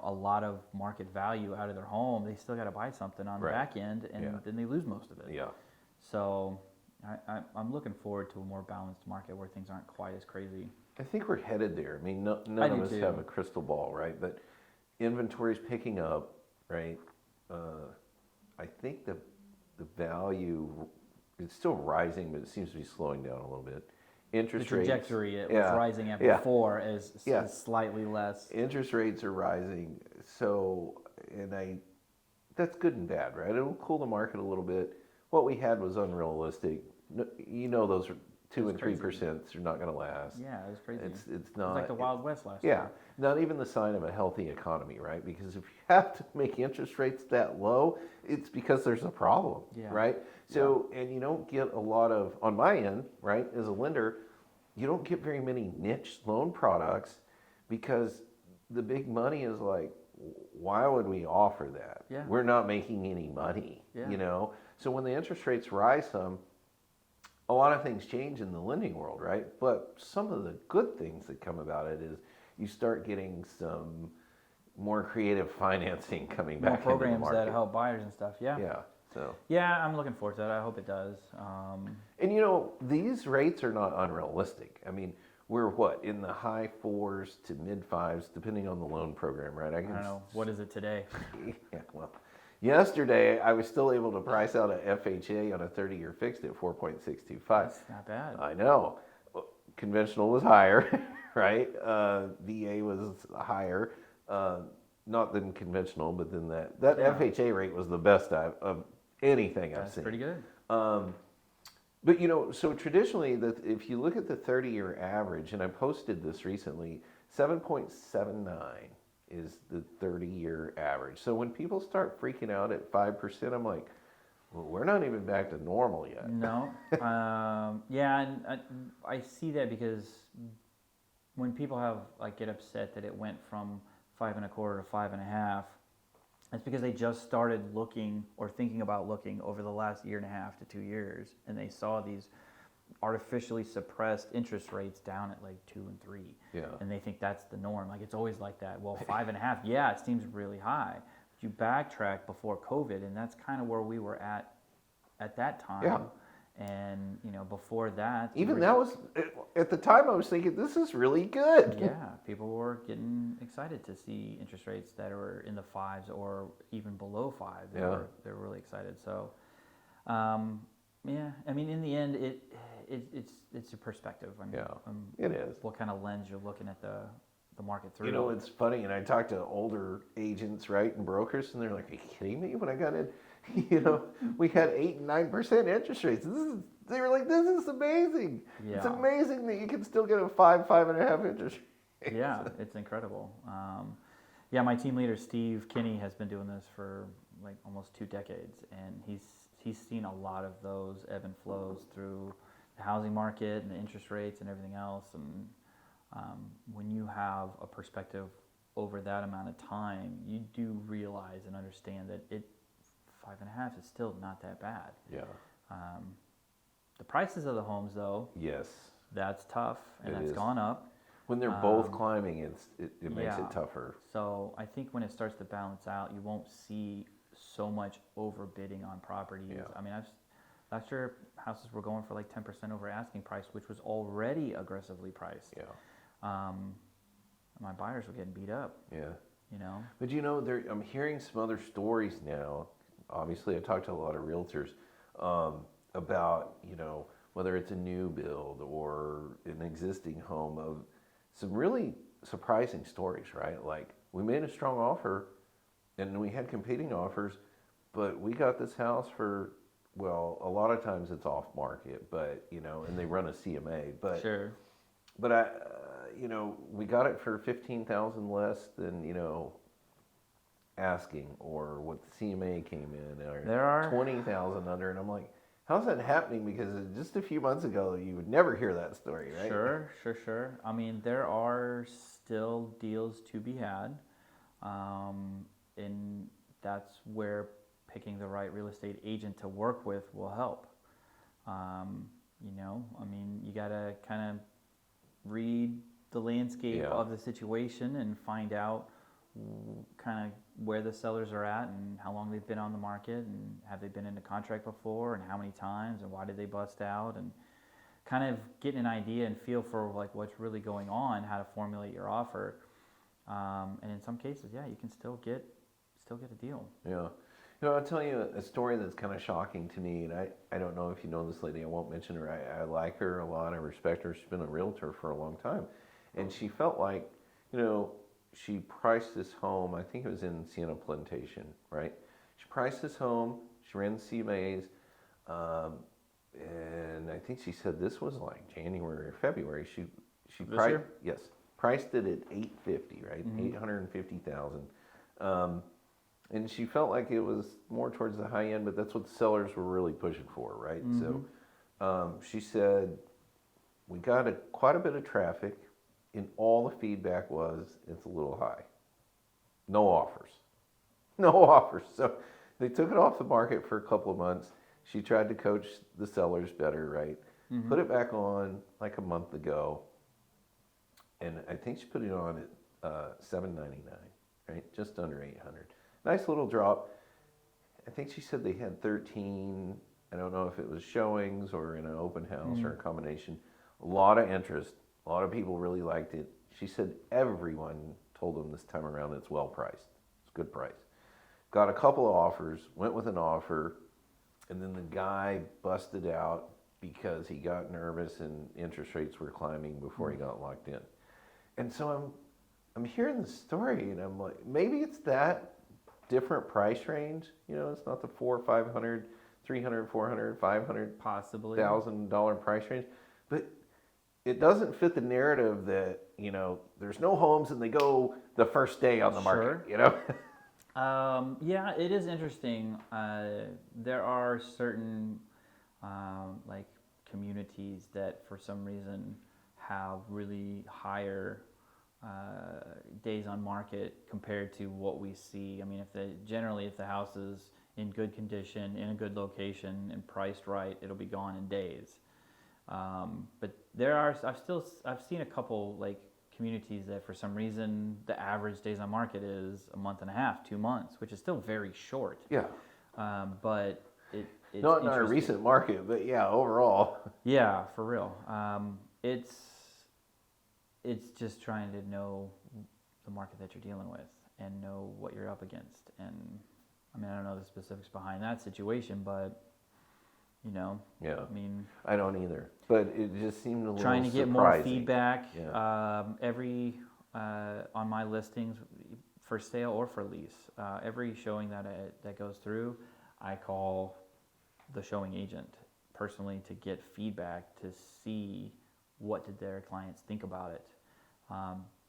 B: a lot of market value out of their home, they still got to buy something on the
A: Right.
B: back end, and then they lose most of it.
A: Yeah.
B: So I'm looking forward to a more balanced market where things aren't quite as crazy.
A: I think we're headed there. I mean, none
B: I
A: of
B: do
A: us
B: too.
A: have a crystal ball, right? But inventory's picking up, right? I think the value, it's still rising, but it seems to be slowing down a little bit.
B: The
A: Interest rates,
B: trajectory it
A: yeah,
B: was rising at
A: yeah.
B: before is
A: Yeah.
B: slightly less.
A: interest rates are rising. So, that's good and bad, right? It'll cool the market a little bit. What we had was unrealistic. Those are 2 and
B: It's
A: 3%. They're not going to last.
B: Yeah, it was crazy.
A: It's
B: It was
A: not
B: like the Wild West last
A: Yeah,
B: year.
A: not even the sign of a healthy economy, right? Because if you have to make interest rates that low, it's because there's a problem,
B: Yeah.
A: right? So, and you don't get a lot of, on my end, right, as a lender, you don't get very many niche loan products, because the big money is like, why would we offer that?
B: Yeah.
A: We're not making any money,
B: Yeah.
A: So when the interest rates rise some, a lot of things change in the lending world, right? But some of the good things that come about it is you start getting some more creative financing coming
B: More
A: back into the
B: programs
A: market.
B: that help buyers and stuff. Yeah.
A: Yeah. So.
B: Yeah, I'm looking forward to that. I hope it does.
A: And these rates are not unrealistic. I mean, we're in the high 4s to mid 5s, depending on the loan program, right?
B: I don't know. What is it today?
A: Yeah, well, yesterday I was still able to price out a FHA on a 30-year fixed at 4.625.
B: That's not bad.
A: I know. Conventional was higher, right? VA was higher, not than conventional, but then that
B: Yeah.
A: FHA rate was the best of anything I've
B: That's
A: seen.
B: pretty good.
A: But so traditionally, if you look at the 30-year average, and I posted this recently, 7.79 is the 30-year average. So when people start freaking out at 5%, I'm like, well, we're not even back to normal yet.
B: No. Yeah, and I see that because when people get upset that it went from 5.25 to 5.5, it's because they just started looking or thinking about looking over the last 1.5 to 2 years, and they saw these artificially suppressed interest rates down at 2 and 3.
A: Yeah.
B: And they think that's the norm. It's always like that. Well, 5.5, yeah, it seems really high. But you backtrack before COVID, and that's kind of where we were at that time.
A: Yeah.
B: And before that,
A: Even that was, at the time I was thinking, this is really good.
B: yeah, people were getting excited to see interest rates that were in the 5s or even below 5. They were really excited. So, yeah, I mean, in the end, it's a perspective.
A: It is.
B: What kind of lens you're looking at the market through.
A: It's funny, and I talked to older agents, right, and brokers, and they're like, are you kidding me? When I got in, we had 8 and 9% interest rates. They were like, this is amazing.
B: Yeah.
A: It's amazing that you can still get a 5.5 interest rate.
B: Yeah, it's incredible. Yeah, my team leader, Steve Kinney, has been doing this for almost 2 decades, and he's seen a lot of those ebb and flows through the housing market and the interest rates and everything else. And when you have a perspective over that amount of time, you do realize and understand that 5.5 is still not that bad.
A: Yeah.
B: The prices of the homes, though,
A: Yes.
B: That's tough, and
A: It
B: that's
A: is.
B: gone up.
A: When they're both climbing, it makes
B: Yeah.
A: it tougher.
B: So I think when it starts to balance out, you won't see so much overbidding on properties.
A: Yeah.
B: I mean, last year houses were going for like 10% over asking price, which was already aggressively priced.
A: Yeah.
B: My buyers were getting beat up.
A: Yeah.
B: You know.
A: But I'm hearing some other stories now. Obviously, I talked to a lot of realtors about, whether it's a new build or an existing home, of some really surprising stories, right? Like, we made a strong offer and we had competing offers, but we got this house for, well, a lot of times it's off market, but, and they run a CMA, but,
B: Sure.
A: but we got it for 15,000 less than, asking, or what the CMA came in, or
B: There are
A: 20,000 under, and I'm like, how's that happening? Because just a few months ago, you would never hear that story, right?
B: Sure. I mean, there are still deals to be had, and that's where picking the right real estate agent to work with will help. I mean, you gotta kind of read the landscape of the situation and find out kind of where the sellers are at and how long they've been on the market, and have they been into contract before, and how many times, and why did they bust out, and kind of getting an idea and feel for like what's really going on, how to formulate your offer. And in some cases, you can still get a deal.
A: Yeah. I'll tell you a story that's kind of shocking to me, and I don't know if you know this lady. I won't mention her. I like her a lot. I respect her. She's been a realtor for a long time. And she felt like, she priced this home, I think it was in Sienna Plantation, right? She priced this home, she ran the CMAs, and I think she said this was like January or February. She
B: This
A: priced,
B: year?
A: yes, priced it at $850, right?
B: Mhm.
A: $850,000. And she felt like it was more towards the high end, but that's what the sellers were really pushing for, right? So she said, we got quite a bit of traffic, and all the feedback was, it's a little high. No offers. No offers. So they took it off the market for a couple of months. She tried to coach the sellers better, right?
B: Mhm.
A: Put it back on like a month ago, and I think she put it on at $799, right? Just under $800. Nice little drop. I think she said they had 13, I don't know if it was showings or in an open house or a combination. A lot of interest. A lot of people really liked it. She said everyone told them this time around it's well priced. It's a good price. Got a couple of offers, went with an offer, and then the guy busted out because he got nervous and interest rates were climbing before he got locked in. And so I'm hearing the story, and I'm like, maybe it's that different price range. It's not the $400, $500, $300, $400, $500,
B: possibly
A: $1,000 price range, but it doesn't fit the narrative that there's no homes and they go the first day on the market.
B: Yeah, it is interesting. There are certain like communities that for some reason have really higher days on market compared to what we see. I mean, if the house is in good condition, in a good location, and priced right, it'll be gone in days. But I've seen a couple like communities that for some reason the average days on market is a month and a half, 2 months, which is still very short.
A: Yeah.
B: But it's
A: Not in our
B: interesting.
A: recent market, but yeah, overall.
B: Yeah, for real. It's just trying to know the market that you're dealing with and know what you're up against. And I mean, I don't know the specifics behind that situation, but
A: Yeah.
B: I mean,
A: I don't either, but it just seemed a little
B: trying to get more
A: surprising.
B: feedback.
A: Yeah.
B: On my listings for sale or for lease, every showing that goes through, I call the showing agent personally to get feedback to see what did their clients think about it,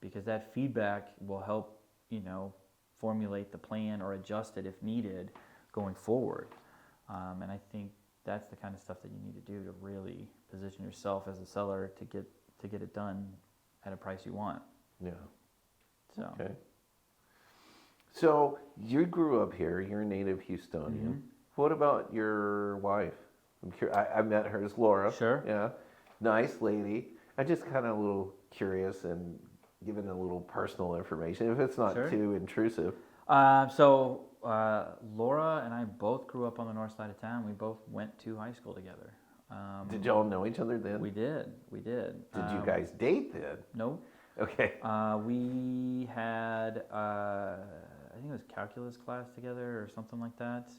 B: because that feedback will help formulate the plan or adjust it if needed going forward. And I think that's the kind of stuff that you need to do to really position yourself as a seller to get it done at a price you want.
A: Yeah.
B: So.
A: Okay. So you grew up here. You're a native Houstonian.
B: Mhm.
A: What about your wife? I met her as Laura.
B: Sure.
A: Yeah. Nice lady. I just kind of a little curious and giving a little personal information if it's not
B: Sure.
A: too intrusive.
B: Laura and I both grew up on the north side of town. We both went to high school together.
A: Did y'all know each other then?
B: We did.
A: Did you guys date then?
B: No.
A: Okay.
B: We had, I think it was calculus class together or something like that.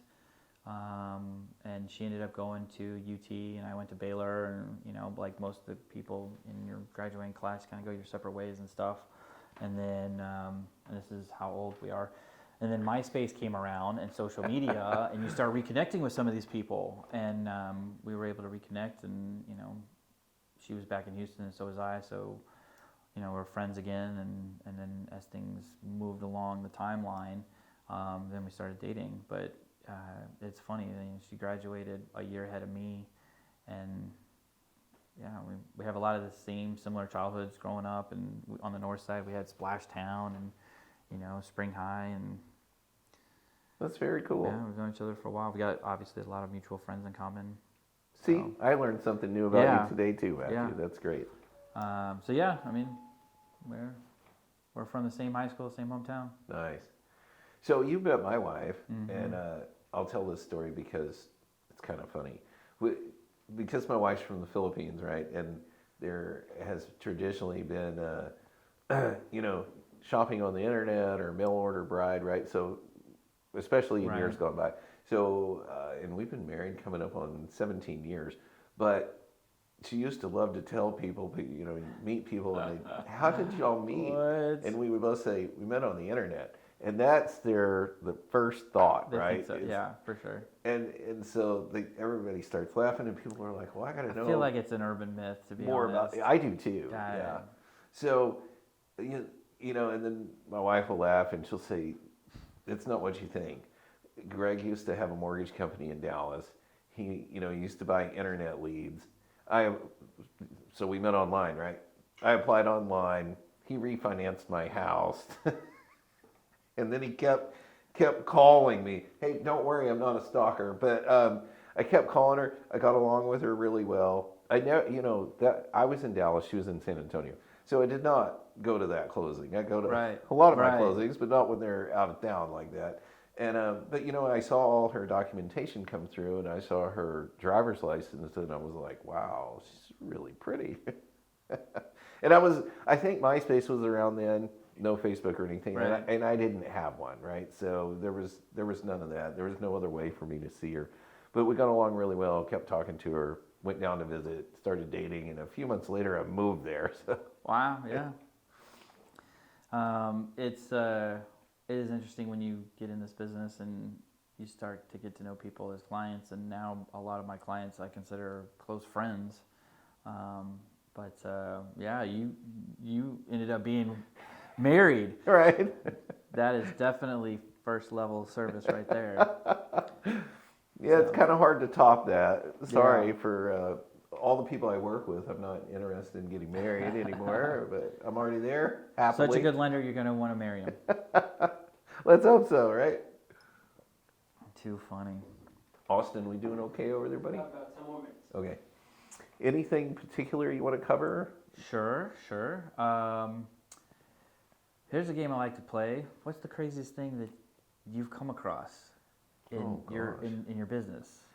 B: And she ended up going to UT and I went to Baylor, and like most of the people in your graduating class kind of go your separate ways and stuff. And then, and this is how old we are. And then MySpace came around and social media, and you start reconnecting with some of these people. And we were able to reconnect, and she was back in Houston, and so was I. So, we're friends again. And then as things moved along the timeline, then we started dating. But it's funny, she graduated a year ahead of me, and yeah, we have a lot of the same similar childhoods growing up. And on the north side, we had Splash Town and Spring High, and
A: That's very cool.
B: yeah, we've known each other for a while. We got obviously a lot of mutual friends in common.
A: See,
B: So,
A: I learned something new about
B: Yeah.
A: you today too, Matthew.
B: Yeah.
A: That's great.
B: so yeah, I mean, we're from the same high school, same hometown.
A: Nice. So you met my wife,
B: Mhm.
A: and I'll tell this story because it's kind of funny. Because my wife's from the Philippines, right? And there has traditionally been, shopping on the internet or mail order bride, right? So, especially in
B: Right.
A: years gone by. So, and we've been married coming up on 17 years, but she used to love to tell people, meet people, and how did y'all meet?
B: What?
A: And we would both say, we met on the internet. And that's the first thought,
B: They
A: right?
B: think so. Yeah, for sure.
A: And so everybody starts laughing, and people are like, well, I got to know
B: I feel like it's an urban myth, to be
A: more
B: honest.
A: about. I do too.
B: Got it.
A: Yeah. So, and then my wife will laugh, and she'll say, it's not what you think. Greg used to have a mortgage company in Dallas. He, used to buy internet leads. So we met online, right? I applied online. He refinanced my house. And then he kept calling me. Hey, don't worry, I'm not a stalker. But I kept calling her. I got along with her really well. I know, that I was in Dallas. She was in San Antonio. So I did not go to that closing. I go to
B: Right.
A: a lot of my
B: Right.
A: closings, but not when they're out of town like that. And but I saw all her documentation come through, and I saw her driver's license, and I was like, wow, she's really pretty. And I think MySpace was around then. No Facebook or anything,
B: Right.
A: and I didn't have one, right? So there was none of that. There was no other way for me to see her, but we got along really well. Kept talking to her, went down to visit, started dating, and a few months later, I moved there. So
B: Wow, yeah. It is interesting when you get in this business and you start to get to know people as clients, and now a lot of my clients I consider close friends. Yeah, you ended up being married.
A: right.
B: That is definitely first level service right there.
A: Yeah, it's
B: So-
A: kind of hard to top that. Sorry
B: Yeah.
A: for all the people I work with. I'm not interested in getting married anymore, but I'm already there. Happily.
B: Such a good lender, you're going to want to marry him.
A: Let's hope so, right?
B: Too funny.
A: Austin, we doing okay over there, buddy?
C: About 10 more minutes.
A: Okay. Anything particular you want to cover?
B: Sure. Here's a game I like to play. What's the craziest thing that you've come across in in your business?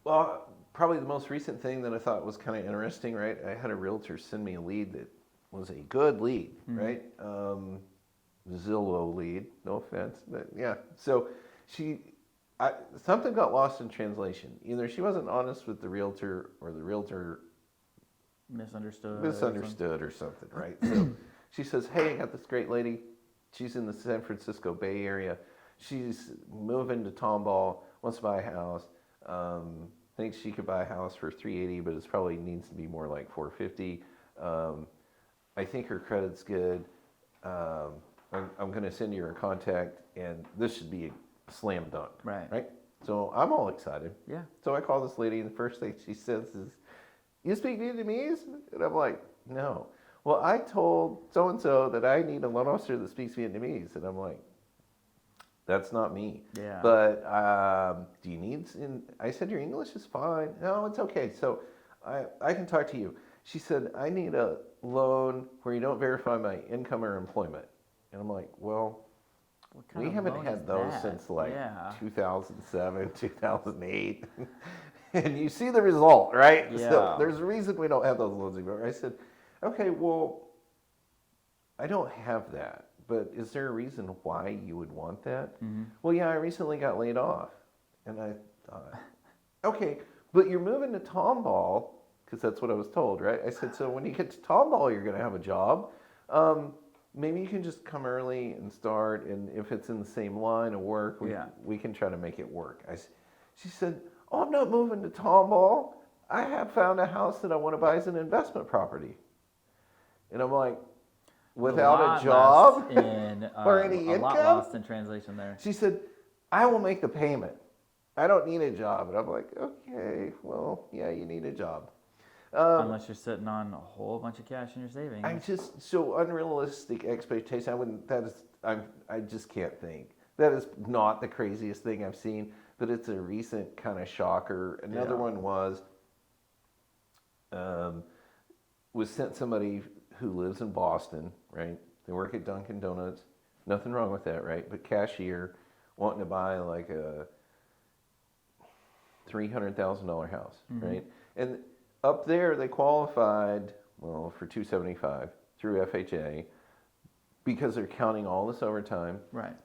A: Well, probably the most recent thing that I thought was kind of interesting, right? I had a realtor send me a lead that was a good lead, right? Zillow lead, no offense, but yeah. So something got lost in translation. Either she wasn't honest with the realtor, or the realtor
B: Misunderstood.
A: or something, right? So she says, hey, I got this great lady. She's in the San Francisco Bay Area. She's moving to Tomball, wants to buy a house. Thinks she could buy a house for $380, but it probably needs to be more like $450. I think her credit's good. I'm going to send you her contact, and this should be a slam dunk.
B: Right.
A: So I'm all excited.
B: Yeah.
A: So I call this lady, and the first thing she says is, you speak Vietnamese? And I'm like, no. Well, I told so-and-so that I need a loan officer that speaks Vietnamese. And I'm like, that's not me.
B: Yeah.
A: But do you need, I said, your English is fine. No, it's okay. So I can talk to you. She said, I need a loan where you don't verify my income or employment. And I'm like, well,
B: What kind
A: we
B: of
A: haven't
B: loan
A: had
B: is
A: those
B: that?
A: since like
B: Yeah.
A: 2007, 2008. And you see the result, right? So
B: Yeah.
A: there's a reason we don't have those loans anymore. I said, okay, well, I don't have that, but is there a reason why you would want that?
B: Mm-hmm.
A: Well, yeah, I recently got laid off. And I thought, okay, but you're moving to Tomball, because that's what I was told, right? I said, so when you get to Tomball, you're going to have a job. Maybe you can just come early and start, and if it's in the same line of work, we can try to make it work. She said, oh, I'm not moving to Tomball. I have found a house that I want to buy as an investment property. And I'm like, without a job or any
B: a lot
A: income?
B: lost in translation there.
A: She said, I will make the payment. I don't need a job. And I'm like, okay, well, yeah, you need a job.
B: Unless you're sitting on a whole bunch of cash in your savings.
A: I just, so unrealistic expectation. I just can't think. That is not the craziest thing I've seen, but it's a recent kind of shocker. Another one was sent somebody who lives in Boston, right? They work at Dunkin' Donuts. Nothing wrong with that, right? But cashier wanting to buy like a $300,000 house, right? And up there they qualified, well, for $275 through FHA because they're counting all this overtime.
B: Right.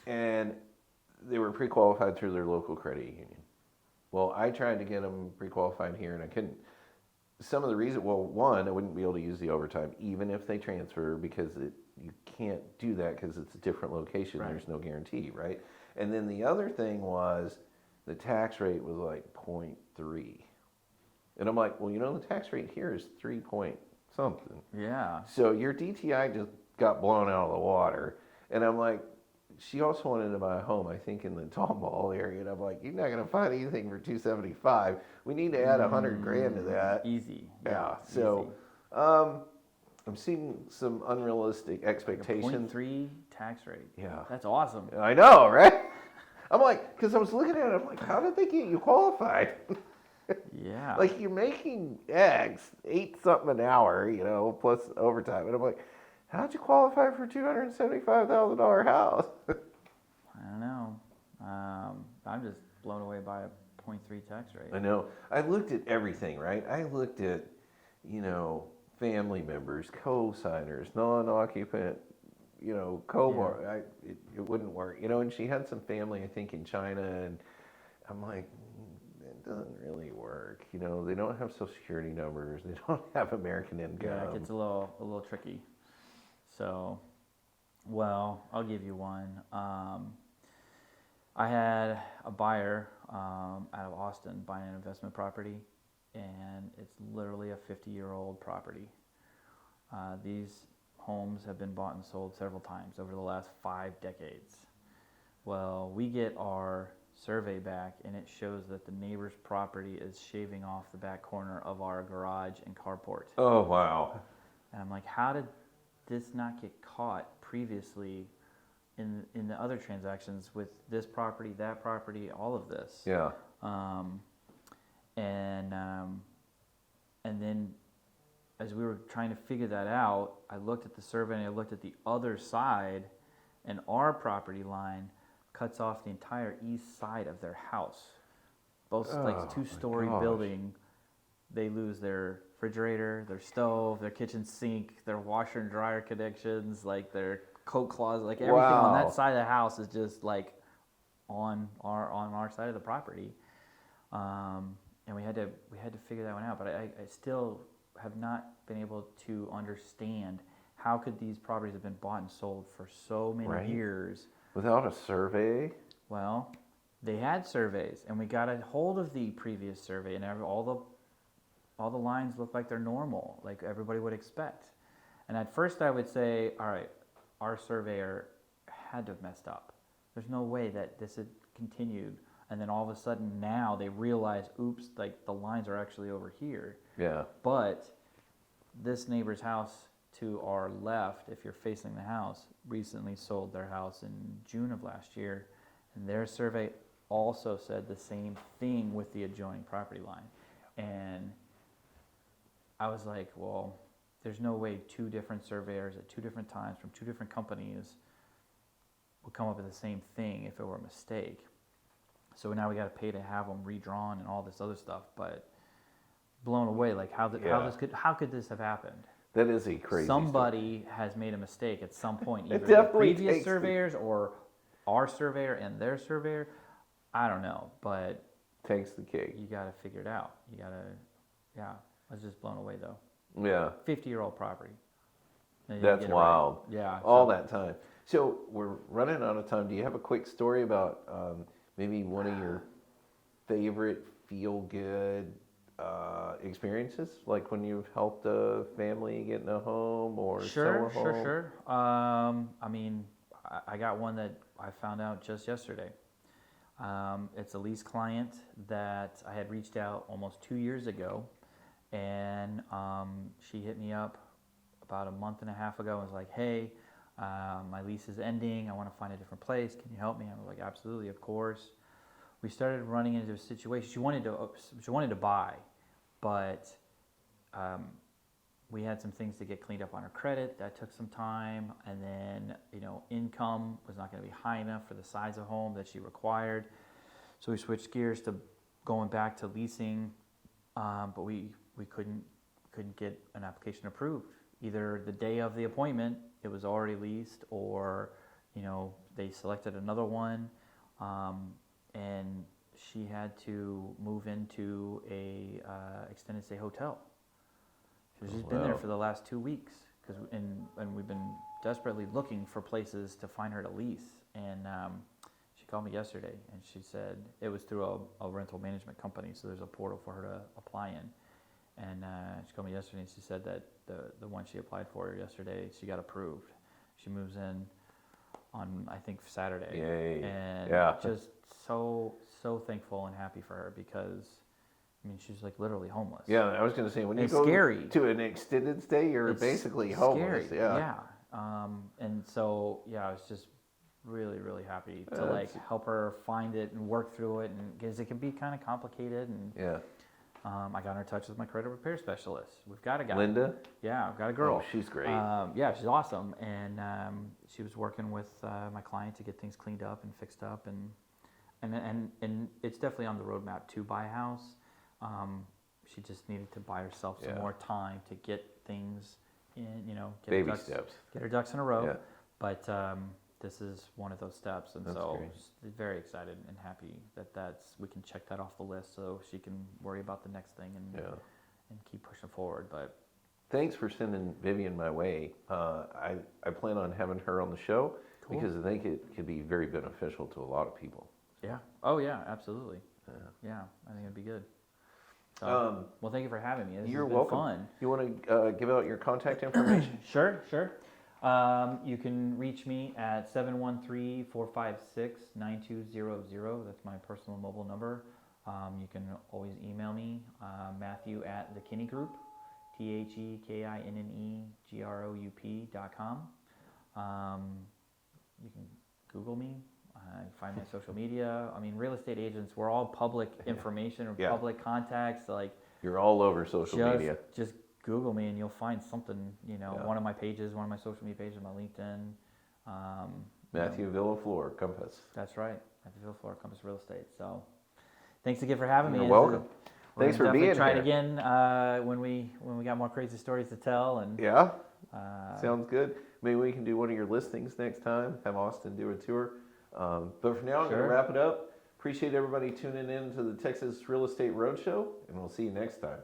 A: And they were pre-qualified through their local credit union. Well, I tried to get them pre-qualified here and I couldn't. Some of the reason, well, one, I wouldn't be able to use the overtime even if they transfer because you can't do that because it's a different location.
B: Right.
A: There's no guarantee, right? And then the other thing was the tax rate was like 0.3. And I'm like, well, the tax rate here is 3 point something.
B: Yeah.
A: So your DTI just got blown out of the water. And I'm like, she also wanted to buy a home, I think, in the Tomball area. And I'm like, you're not going to find anything for $275. We need to add $100,000 to that.
B: Easy.
A: Yeah. So I'm seeing some unrealistic expectations.
B: 0.3 tax rate.
A: Yeah.
B: That's awesome.
A: I know, right? I'm like, because I was looking at it, I'm like, how did they get you qualified?
B: Yeah.
A: Like, you're making X, 8 something an hour, plus overtime. And I'm like, how'd you qualify for a $275,000 house?
B: I don't know. I'm just blown away by a 0.3 tax rate.
A: I know. I looked at everything, right? I looked at, family members, co-signers, non-occupant, co-bar. It wouldn't work. And she had some family, I think, in China, and I'm like, it doesn't really work. They don't have Social Security numbers. They don't have American income.
B: Yeah, it gets a little tricky. So, well, I'll give you one. I had a buyer out of Austin buying an investment property, and it's literally a 50-year-old property. These homes have been bought and sold several times over the last 5 decades. Well, we get our survey back, and it shows that the neighbor's property is shaving off the back corner of our garage and carport.
A: Oh, wow.
B: And I'm like, how did this not get caught previously in the other transactions with this property, that property, all of this?
A: Yeah.
B: And then as we were trying to figure that out, I looked at the survey and I looked at the other side, and our property line cuts off the entire east side of their house. Both like 2-story building, they lose their refrigerator, their stove, their kitchen sink, their washer and dryer connections, like their coat closet, like everything on that side of the house is just like on our side of the property. And we had to figure that one out. But I still have not been able to understand how could these properties have been bought and sold for so many years
A: without a survey.
B: Well, they had surveys, and we got a hold of the previous survey, and all the lines look like they're normal, like everybody would expect. And at first I would say, all right, our surveyor had to have messed up. There's no way that this had continued. And then all of a sudden now they realize, oops, like the lines are actually over here.
A: Yeah.
B: But this neighbor's house to our left, if you're facing the house, recently sold their house in June of last year. And their survey also said the same thing with the adjoining property line. And I was like, well, there's no way 2 different surveyors at 2 different times from 2 different companies would come up with the same thing if it were a mistake. So now we got to pay to have them redrawn and all this other stuff. But blown away, like how could this have happened?
A: That is a crazy
B: Somebody has made a mistake at some point, either the
A: definitely
B: previous surveyors or our surveyor and their surveyor. I don't know, but
A: takes the cake.
B: you got to figure it out. You got to, yeah. I was just blown away though.
A: Yeah.
B: 50-year-old property.
A: That's wild.
B: Right. Yeah.
A: All that time. So we're running out of time. Do you have a quick story about maybe one of your favorite feel-good experiences, like when you've helped a family get in a home or sell a home?
B: Sure. I mean, I got one that I found out just yesterday. It's a lease client that I had reached out almost 2 years ago, and she hit me up about a month and a half ago and was like, hey, my lease is ending. I want to find a different place. Can you help me? I was like, absolutely, of course. We started running into a situation. She wanted to buy, but we had some things to get cleaned up on her credit. That took some time, and then income was not going to be high enough for the size of home that she required. So we switched gears to going back to leasing, but we couldn't get an application approved. Either the day of the appointment it was already leased, or they selected another one, and she had to move into a extended stay hotel. She's been there for the last 2 weeks, and we've been desperately looking for places to find her to lease. And she called me yesterday, and she said it was through a rental management company, so there's a portal for her to apply in. And she called me yesterday, and she said that the one she applied for yesterday, she got approved. She moves in on, I think, Saturday.
A: Yay.
B: And just so thankful and happy for her, because I mean, she's like literally homeless.
A: Yeah, I was going to say, when you go to an extended stay, you're basically homeless.
B: Scary. Yeah. And so, I was just really, really happy to help her find it and work through it, and because it can be kind of complicated. And I got her in touch with my credit repair specialist. We've got a guy.
A: Linda?
B: Yeah, I've got a girl.
A: Oh, she's great.
B: She's awesome. And she was working with my client to get things cleaned up and fixed up, and it's definitely on the roadmap to buy a house. She just needed to buy herself some more time to get things in, get
A: baby steps,
B: get her ducks in a row.
A: Yeah.
B: But this is one of those steps, and
A: That's
B: so
A: great.
B: very excited and happy that we can check that off the list, so she can worry about the next thing and keep pushing forward. But
A: thanks for sending Vivian my way. I plan on having her on the show because I think it could be very beneficial to a lot of people.
B: Yeah. Oh yeah, absolutely. Yeah, I think it'd be good. So, well, thank you for having me.
A: You're welcome.
B: Fun.
A: You want to give out your contact information?
B: Sure. You can reach me at 713-456-9200. That's my personal mobile number. You can always email me, Matthew at the Kinney Group, TheKinnegroup.com. You can Google me. Find my social media. I mean, real estate agents, we're all public information or public contacts. Like,
A: you're all over social media.
B: Just Google me and you'll find something. One of my pages, one of my social media pages, my LinkedIn.
A: Matthew Villaflor, Compass.
B: That's right, Matthew Villaflor, Compass Real Estate. So, thanks again for having me.
A: You're welcome.
B: Thanks
A: for being here.
B: Try it again when we got more crazy stories to tell. And
A: sounds good. Maybe we can do one of your listings next time. Have Austin do a tour. But for now, I'm going to wrap it up. Appreciate everybody tuning in to the Texas Real Estate Roadshow, and we'll see you next time.